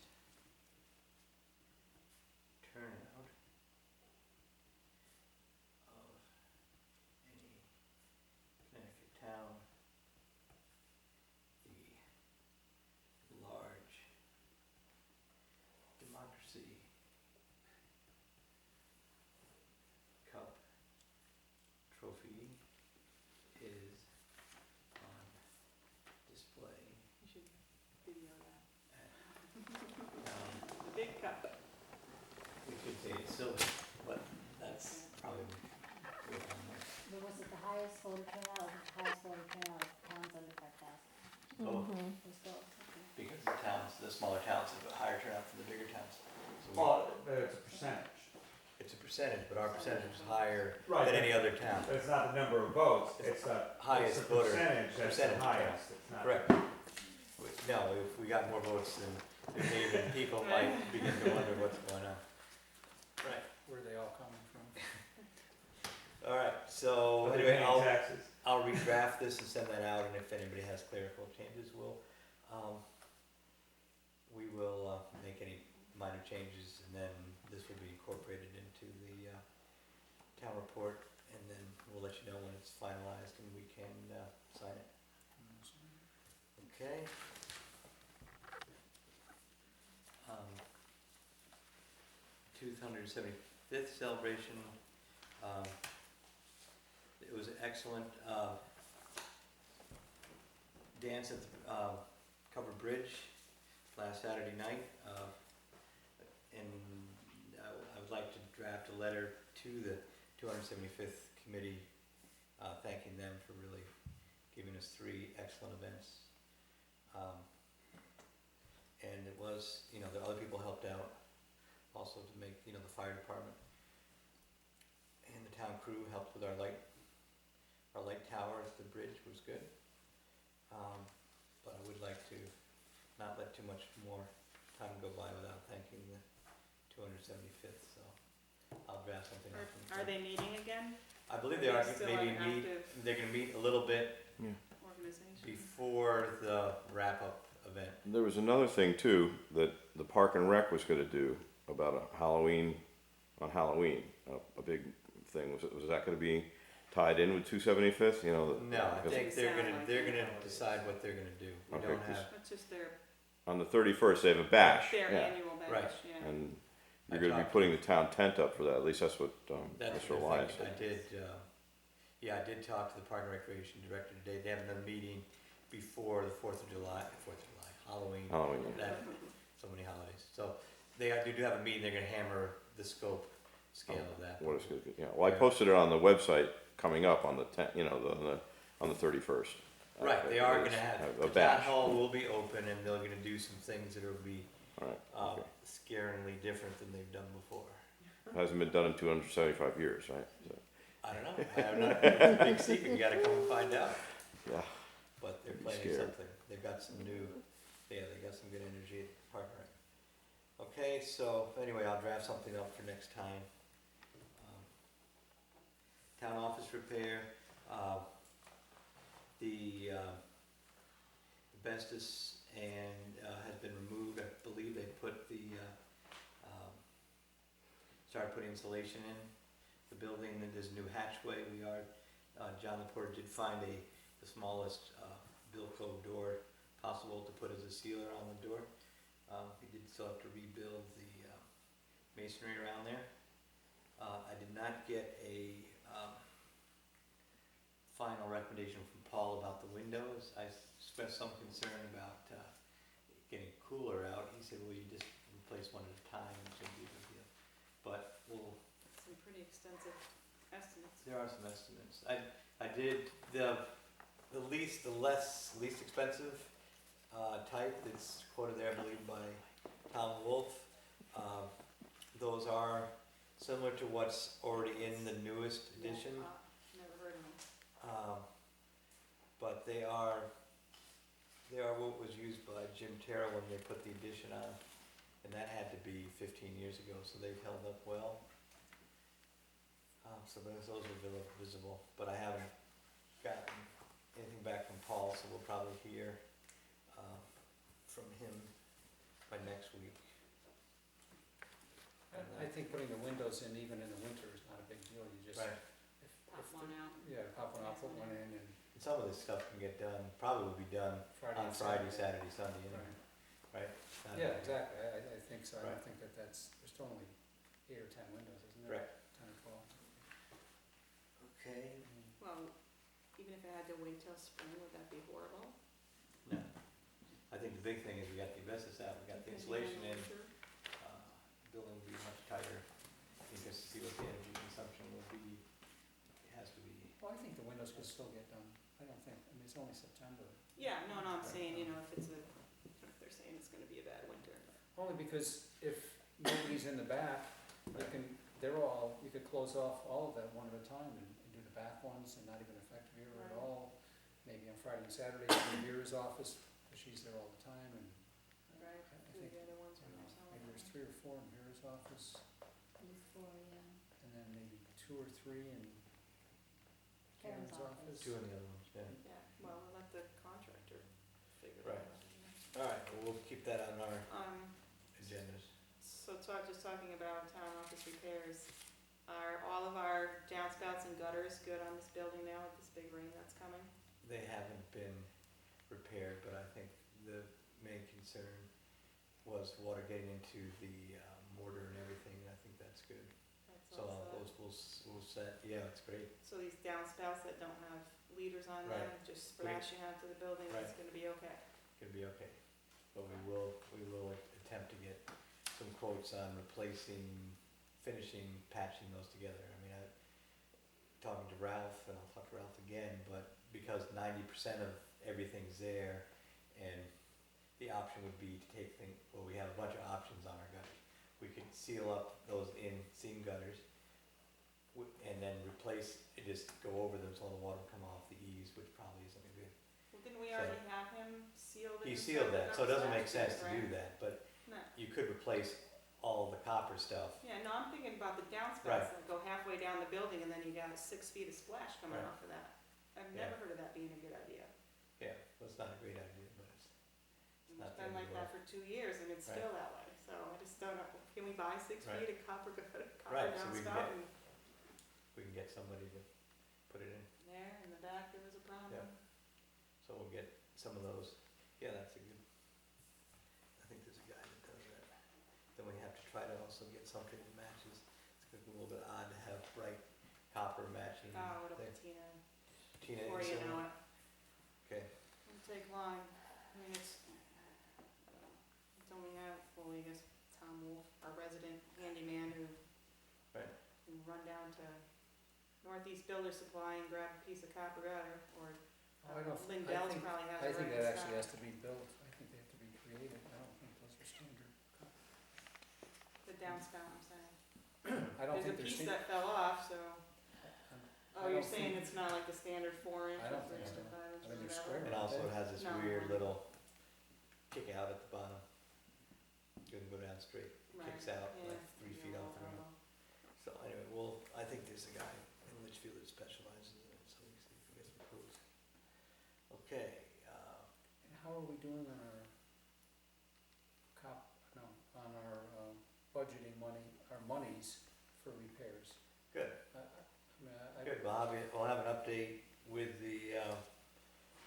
turnout of any Connecticut town. The large Democracy Cup trophy is on display You should video that. at, The big cup. we could say it's silver, but that's probably good on there. But was it the highest voter turnout, or the highest voter turnout of towns under 5,000? Both, It was both, okay. because the smaller towns have a higher turnout than the bigger towns. So Well, but it's a percentage. it's a percentage, but our percentage is higher Right. than any other town. It's not the number of votes, it's the, Highest it's the voter percentage that's the percentage, highest, it's not. Correct. No, if we got more votes than New Haven, people might begin to wonder what's going on. Right. Where are they all coming from? All right, so But they're anyway, paying taxes. I'll redraft this and send that out, and if anybody has clerical changes, we will make any minor changes, and then this will be incorporated into the town report, and then we'll let you know when it's finalized and we can sign it. Okay? 275th celebration. It was an excellent dance at the covered bridge last Saturday night. And I would like to draft a letter to the 275th committee thanking them for really giving us 3 excellent events. And it was, the other people helped out also to make, the fire department and the town crew helped with our light tower at the bridge was good. But I would like to not let too much more time go by without thanking the 275th, so I'll draft something up. Are they meeting again? I believe are they are, they still maybe an active they're gonna meet a little bit organization? before the wrap-up event. There was another thing too, that the Park and Rec was gonna do about a Halloween, on Halloween, a big thing. Was that gonna be tied in with 275th, No, I because think Sound like they're it. gonna decide what they're gonna do. We Okay, don't 'cause- have, That's just their on the 31st, they have a bash, their yeah. annual bash, Right. yeah. And I you're gonna be talked- putting the town tent up for that, at least that's what, that's Mr. what Elias I said. did, I did talk to the Park and Recreation Director today. They have another meeting before the 4th of July, Halloween. Halloween, yeah. That, so many holidays. So they do have a meeting, they're gonna hammer the scale of that. What is good, yeah, well, I posted it on the website coming up on the on the 31st. Right, they are gonna have, a the town bash. hall will be open and they're gonna do some things that'll be Alright, okay. scaringly different than they've done before. Hasn't been done in 275 years, right? So, I don't know, it's a big secret, you gotta come and find out. yeah, But they're I'd be planning scared. something, they've got some new, they got some good energy at the Park and Rec. Okay, so anyway, I'll draft something up for next time. Town office repair, the asbestos and has been removed, I believe started putting insulation in the building, and there's a new hatchway. John Laporte did find the smallest Bilco door possible to put as a sealer on the door. He did still have to rebuild the masonry around there. I did not get a final recommendation from Paul about the windows. I expressed some concern about getting cooler out. He said, well, you just replace one at a time, it shouldn't be a big deal. But Some pretty extensive estimates. there are some estimates. I did the least expensive type that's quoted there, I believe, by Tom Wolf. Those are similar to what's already in the newest edition. Never heard of them. But they are what was used by Jim Terrell when they put the addition on, and that had to be 15 years ago, so they've held up well. So those are visible, but I haven't gotten anything back from Paul, so we'll probably hear from him by next week. I think putting the windows in even in the winter is not a big deal, you just. Right. Pop one out. Yeah, pop one out, put one in, and And some of this stuff can get done, probably will be done Friday on and Friday, Saturday. Saturday, Sunday, Right. right? Not Yeah, a- exactly, I think so, I Right. don't think that's, there's only 8 or 10 windows, isn't there? Right. 10 or 12. Okay. Well, even if I had to wait till spring, would that be horrible? No. I think the big thing is we got the asbestos out, we got the insulation in, building will be much tighter. Because to see what the energy consumption will be, it has to be. Well, I think the windows could still get done, I don't think, I mean, it's only September. Yeah, no, I'm saying, you know, if they're saying it's gonna be a bad winter. Only because if nobody's in the back, you could close off all of that one at a time and do the back ones and not even affect Vera at Right. all. Maybe on Friday and Saturday, in Vera's office, because she's there all the time, and Right, I two of think, the other ones you are know, nice all maybe the there's time. 3 or 4 in Vera's office, At least 4, yeah. and then maybe 2 or 3 in Karen's Karen's office. Two in the other ones, yeah. Yeah, well, we'll let the contractor figure Right. that out. All right, well, we'll keep that on our agendas. So just talking about town office repairs, are all of our downspouts and gutters good on this building now with this big rain that's coming? They haven't been repaired, but I think the main concern was water getting into the mortar and everything, and I think that's good. That's So all those set. we'll set, yeah, it's great. So these downspouts that don't have leaders on them, Right. just splashing onto the building, it's Right. gonna be okay? Gonna be okay. But we will attempt to get some quotes on replacing, finishing, patching those together. I mean, talking to Ralph, and I'll talk to Ralph again, but because 90% of everything's there, and the option would be to take we have a bunch of options on our gutters. We could seal up those seam gutters, and then replace, just go over them so the water will come off the eaves, which probably isn't good. Well, didn't we already have him seal it? He and sealed stuff? that, so it doesn't make was sense last to year, do right? that, but No, you could replace all the copper stuff. yeah, no, I'm thinking about the downspouts Right. that go halfway down the building and then you got 6 feet of splash coming Right. off of that. I've Yeah. never heard of that being a good idea. Yeah, well, it's not a great idea, but it's, And Not It's the been end like of the that for 2 years and it's Right. still that way, so I just don't know, can we buy 6 Right. feet of copper Right, so we can downspout? get- And we can get somebody to put it in, there, in the back, there was a problem. so we'll get some of those. Yeah, that's a good, I think there's a guy that does that. Then we have to try to also get something that matches. It's gonna be a little bit odd to have bright copper matching. Oh, it'll thing. patina Tina, before you so- know it. Okay, It'll take long. I mean, it's only have, well, I guess Tom Wolf, our resident handyman who Right. can run down to Northeast Builder Supply and grab a piece of copper gutter, or Oh, I don't, Lindell's I probably has think, I it think right that in actually has stock. to be built, I think they have to be created, I don't think those are standard. The downspout, I'm saying. I don't There's a think they're piece standard. that fell off, so, I you're don't saying think- it's not like the standard 4 inch I or don't think so. 5 I inch think or they're whatever? square. and also it has this No. weird little kick out at the bottom. Doesn't go down straight, Right, kicks out yeah, like 3 yeah, feet off the well, ground. So anyway, I think there's a guy in Litchfield that specializes in it, so we see if we get some quotes. Okay, And how are we doing on our on our budgeting money, our monies we'll have an update with the,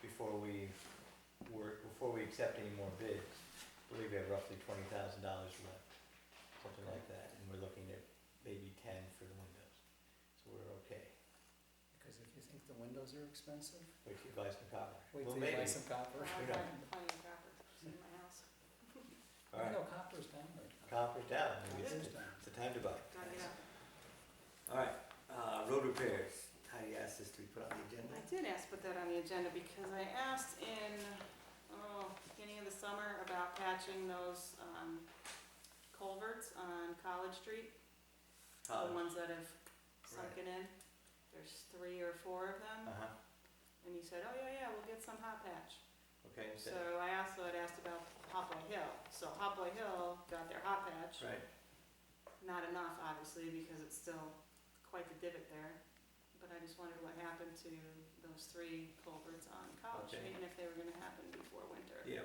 before we accept any more bids. I believe we have roughly $20,000 left, something like that, and we're looking at maybe 10 for the windows. So we're okay. Because if you think the windows are expensive, Wait till you buy some copper. wait Well, till you buy maybe. some copper. Well, We I've don't. got plenty of copper in my house. All right, No, copper's down right now. copper's down, maybe Copper's it's down. the time to buy. Gotta get out. All right, road repairs. Heidi asked this to be put on the agenda. I did ask to put that on the agenda because I asked in, beginning of the summer about patching those, culverts on College Street. The ones that have sunken in. There's 3 or 4 of them. Uh-huh, And you said, oh, yeah, we'll get some hot patch. okay, so, So I also had asked about Hopway Hill. So Hopway Hill got their hot patch. right, Not enough, obviously, because it's still quite the divot there. But I just wondered what happened to those 3 culverts on College Okay. Street and if they were gonna happen before winter. yeah,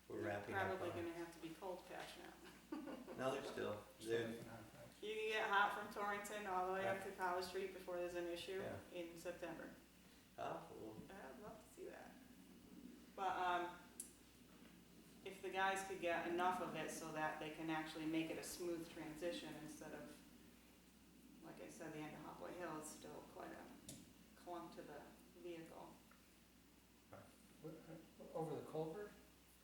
we're wrapping up Probably on. gonna have to be cold patch now. No, they're still, they're, You can get hot from Torrington all the way up to College Street before there's an issue Yeah. in September. well, I'd love to see that. But, if the guys could get enough of it so that they can actually make it a smooth transition instead of, like I said, the end of Hopway Hill is still quite a clump to the vehicle. Over the culvert,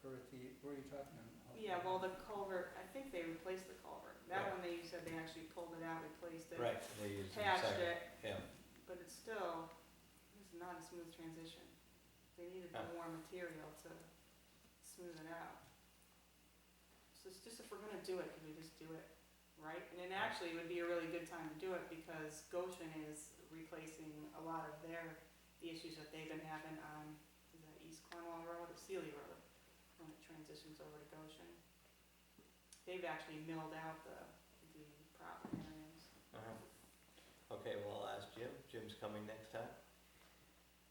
or at the, where are you talking about? Yeah, well, the culvert, I think they replaced the culvert. That Right. one, they said they actually pulled it out, replaced it. right, they use. Patched it, Yeah, but it's still, it's not a smooth transition. They needed Yeah. more material to smooth it out. So it's just if we're gonna do it, can we just do it right? And it actually would be a really good time to do it because Goshen is replacing a lot of the issues that they've been having on, is that East Cornwall Road or Sealy Road, when it transitions over to Goshen. They've actually milled out the problem areas. uh-huh. Okay, well, I'll ask Jim. Jim's coming next time.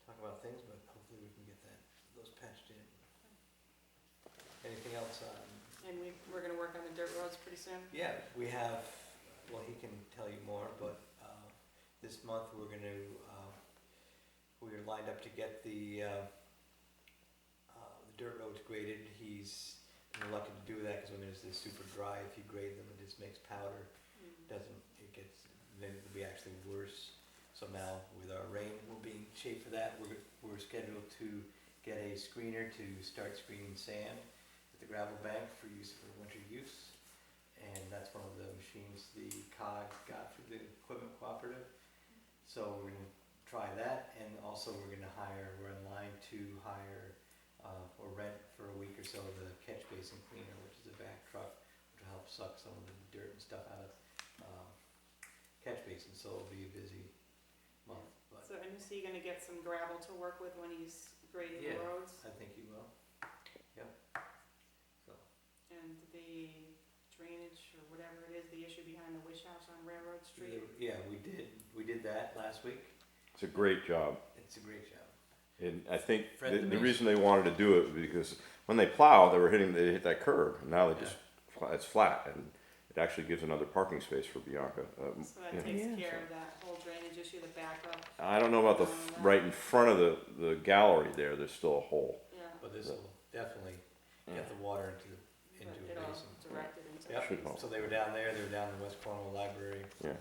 Talk about things, but hopefully we can get those patched in. Anything else on? And we're gonna work on the dirt roads pretty soon? Yeah, we have, well, he can tell you more, but, this month we're we're lined up to get the dirt roads graded. He's reluctant to do that because when there's this super dry, if you grade them, it just makes powder. Then it'll be actually worse. So now with our rain, we'll be in shape for that. We're scheduled to get a screener to start screening sand at the gravel bank for winter use. And that's one of the machines the COG got through the equipment cooperative. So we're gonna try that, and also we're in line to hire, or rent for a week or so the catch basin cleaner, which is a back truck, which will help suck some of the dirt and stuff out of, catch basin, so it'll be a busy month, but So, and is he gonna get some gravel to work with when he's grading the Yeah. roads? I think you will. Yep. So, And the drainage, or whatever it is, the issue behind the wish house on Railroad Street? yeah, we did that last week. It's a great job. It's a great job. And I think Fred the the Mason. reason they wanted to do it was because when they plow, they hit that curb, and now it's flat, and it actually gives another parking space for Bianca. So that yeah. takes Yeah. care of that whole drainage issue, the backup, I don't know about right in front of the gallery there's still a hole. yeah. But this will definitely get the water into But a it all basin. directed into. Yep, Should help. so they were down there, they were down in the West Cornwall Library. Yeah.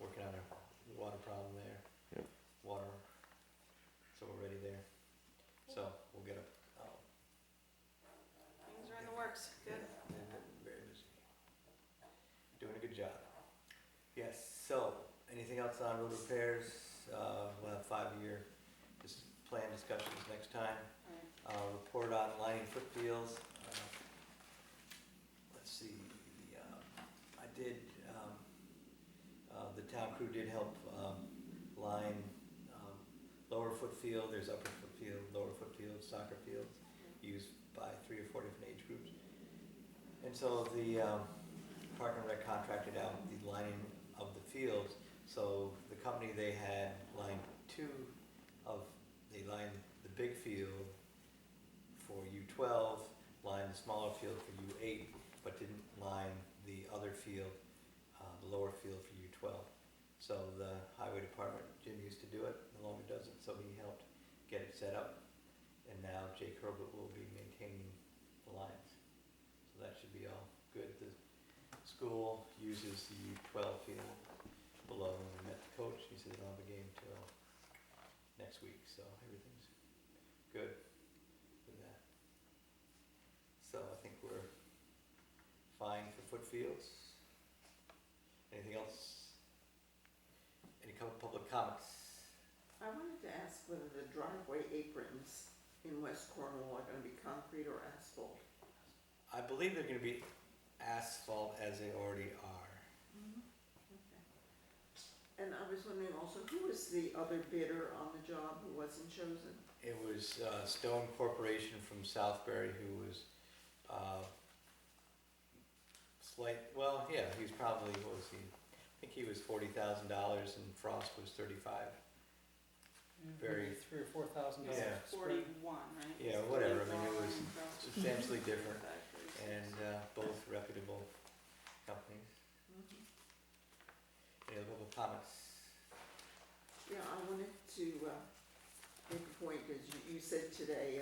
Working on a water problem there. Yep. Water, so we're ready there. So we'll get up, Things are in the works, good. very busy. Doing a good job. Yes, so, anything else on road repairs? We'll have 5-year plan discussions next time. Alright. Report on lining foot fields. Let's see, I did, the town crew did help, line, lower foot field, there's upper foot field, lower foot field, soccer fields, used by 3 or 4 different age groups. And so the, Park and Rec contracted out the lining of the fields, so the company they had lined they lined the big field for U12, lined the smaller field for U8, but didn't line the other field, the lower field for U12. So the highway department, Jimmy school uses the U12 field below, and we met the coach, he said they'll have a game till next week, so everything's good with that. So I think we're fine for foot fields. Anything else? Any public comments? I wanted to ask whether the driveway aprons in West Cornwall are gonna be concrete or asphalt? I believe they're gonna be asphalt as they already are. Okay. And I was wondering also, who was the other bidder on the job who wasn't chosen? It was Stone Corporation from Southbury who was he's probably, what was he? I think he was $40,000 and Frost was 35. Very- $3,000 or $4,000. Yeah. 41, right? Yeah, whatever, I mean, it was 41, substantially different, factories. and both reputable companies. Any other public comments? Yeah, I wanted to make a point, as you said today,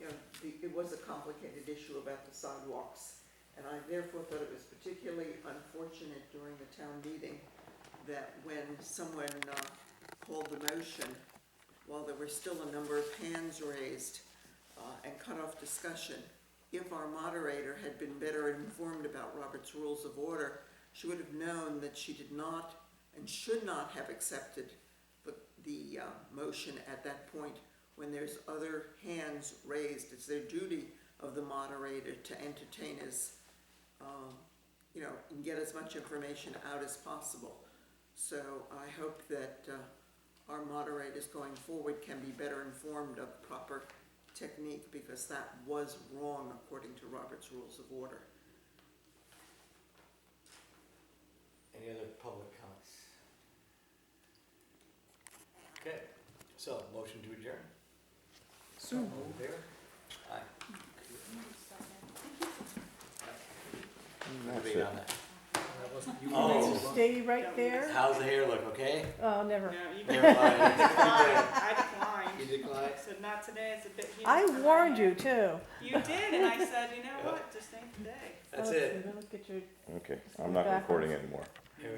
it was a complicated issue about the sidewalks. And I therefore thought it was particularly unfortunate during the town meeting that when someone called the motion, while there were still a number of hands raised and cut off discussion, if our moderator had been better informed about Robert's Rules of Order, she would have known that she did not and should not have accepted the motion at that point when there's other hands raised. It's their duty of the moderator to entertain as, and get as much information out as possible. So I hope that our moderators going forward can be better informed of proper technique, because that was wrong according to Robert's Rules of Order. Any other public comments? Okay, so motion to adjourn. So All in favor? Aye. That's Debate it. on that. that wasn't you. Oh. Stay right there? How's the hair look, okay? Oh, never. No, you Never declined. mind. I declined. You declined? I said, not today, it's a bit humid. I for my warned hair." you too. You did, and I said, you know Yeah. what, just ain't today. That's Oh, it. Look at your, Okay, I'm not recording anymore. Here we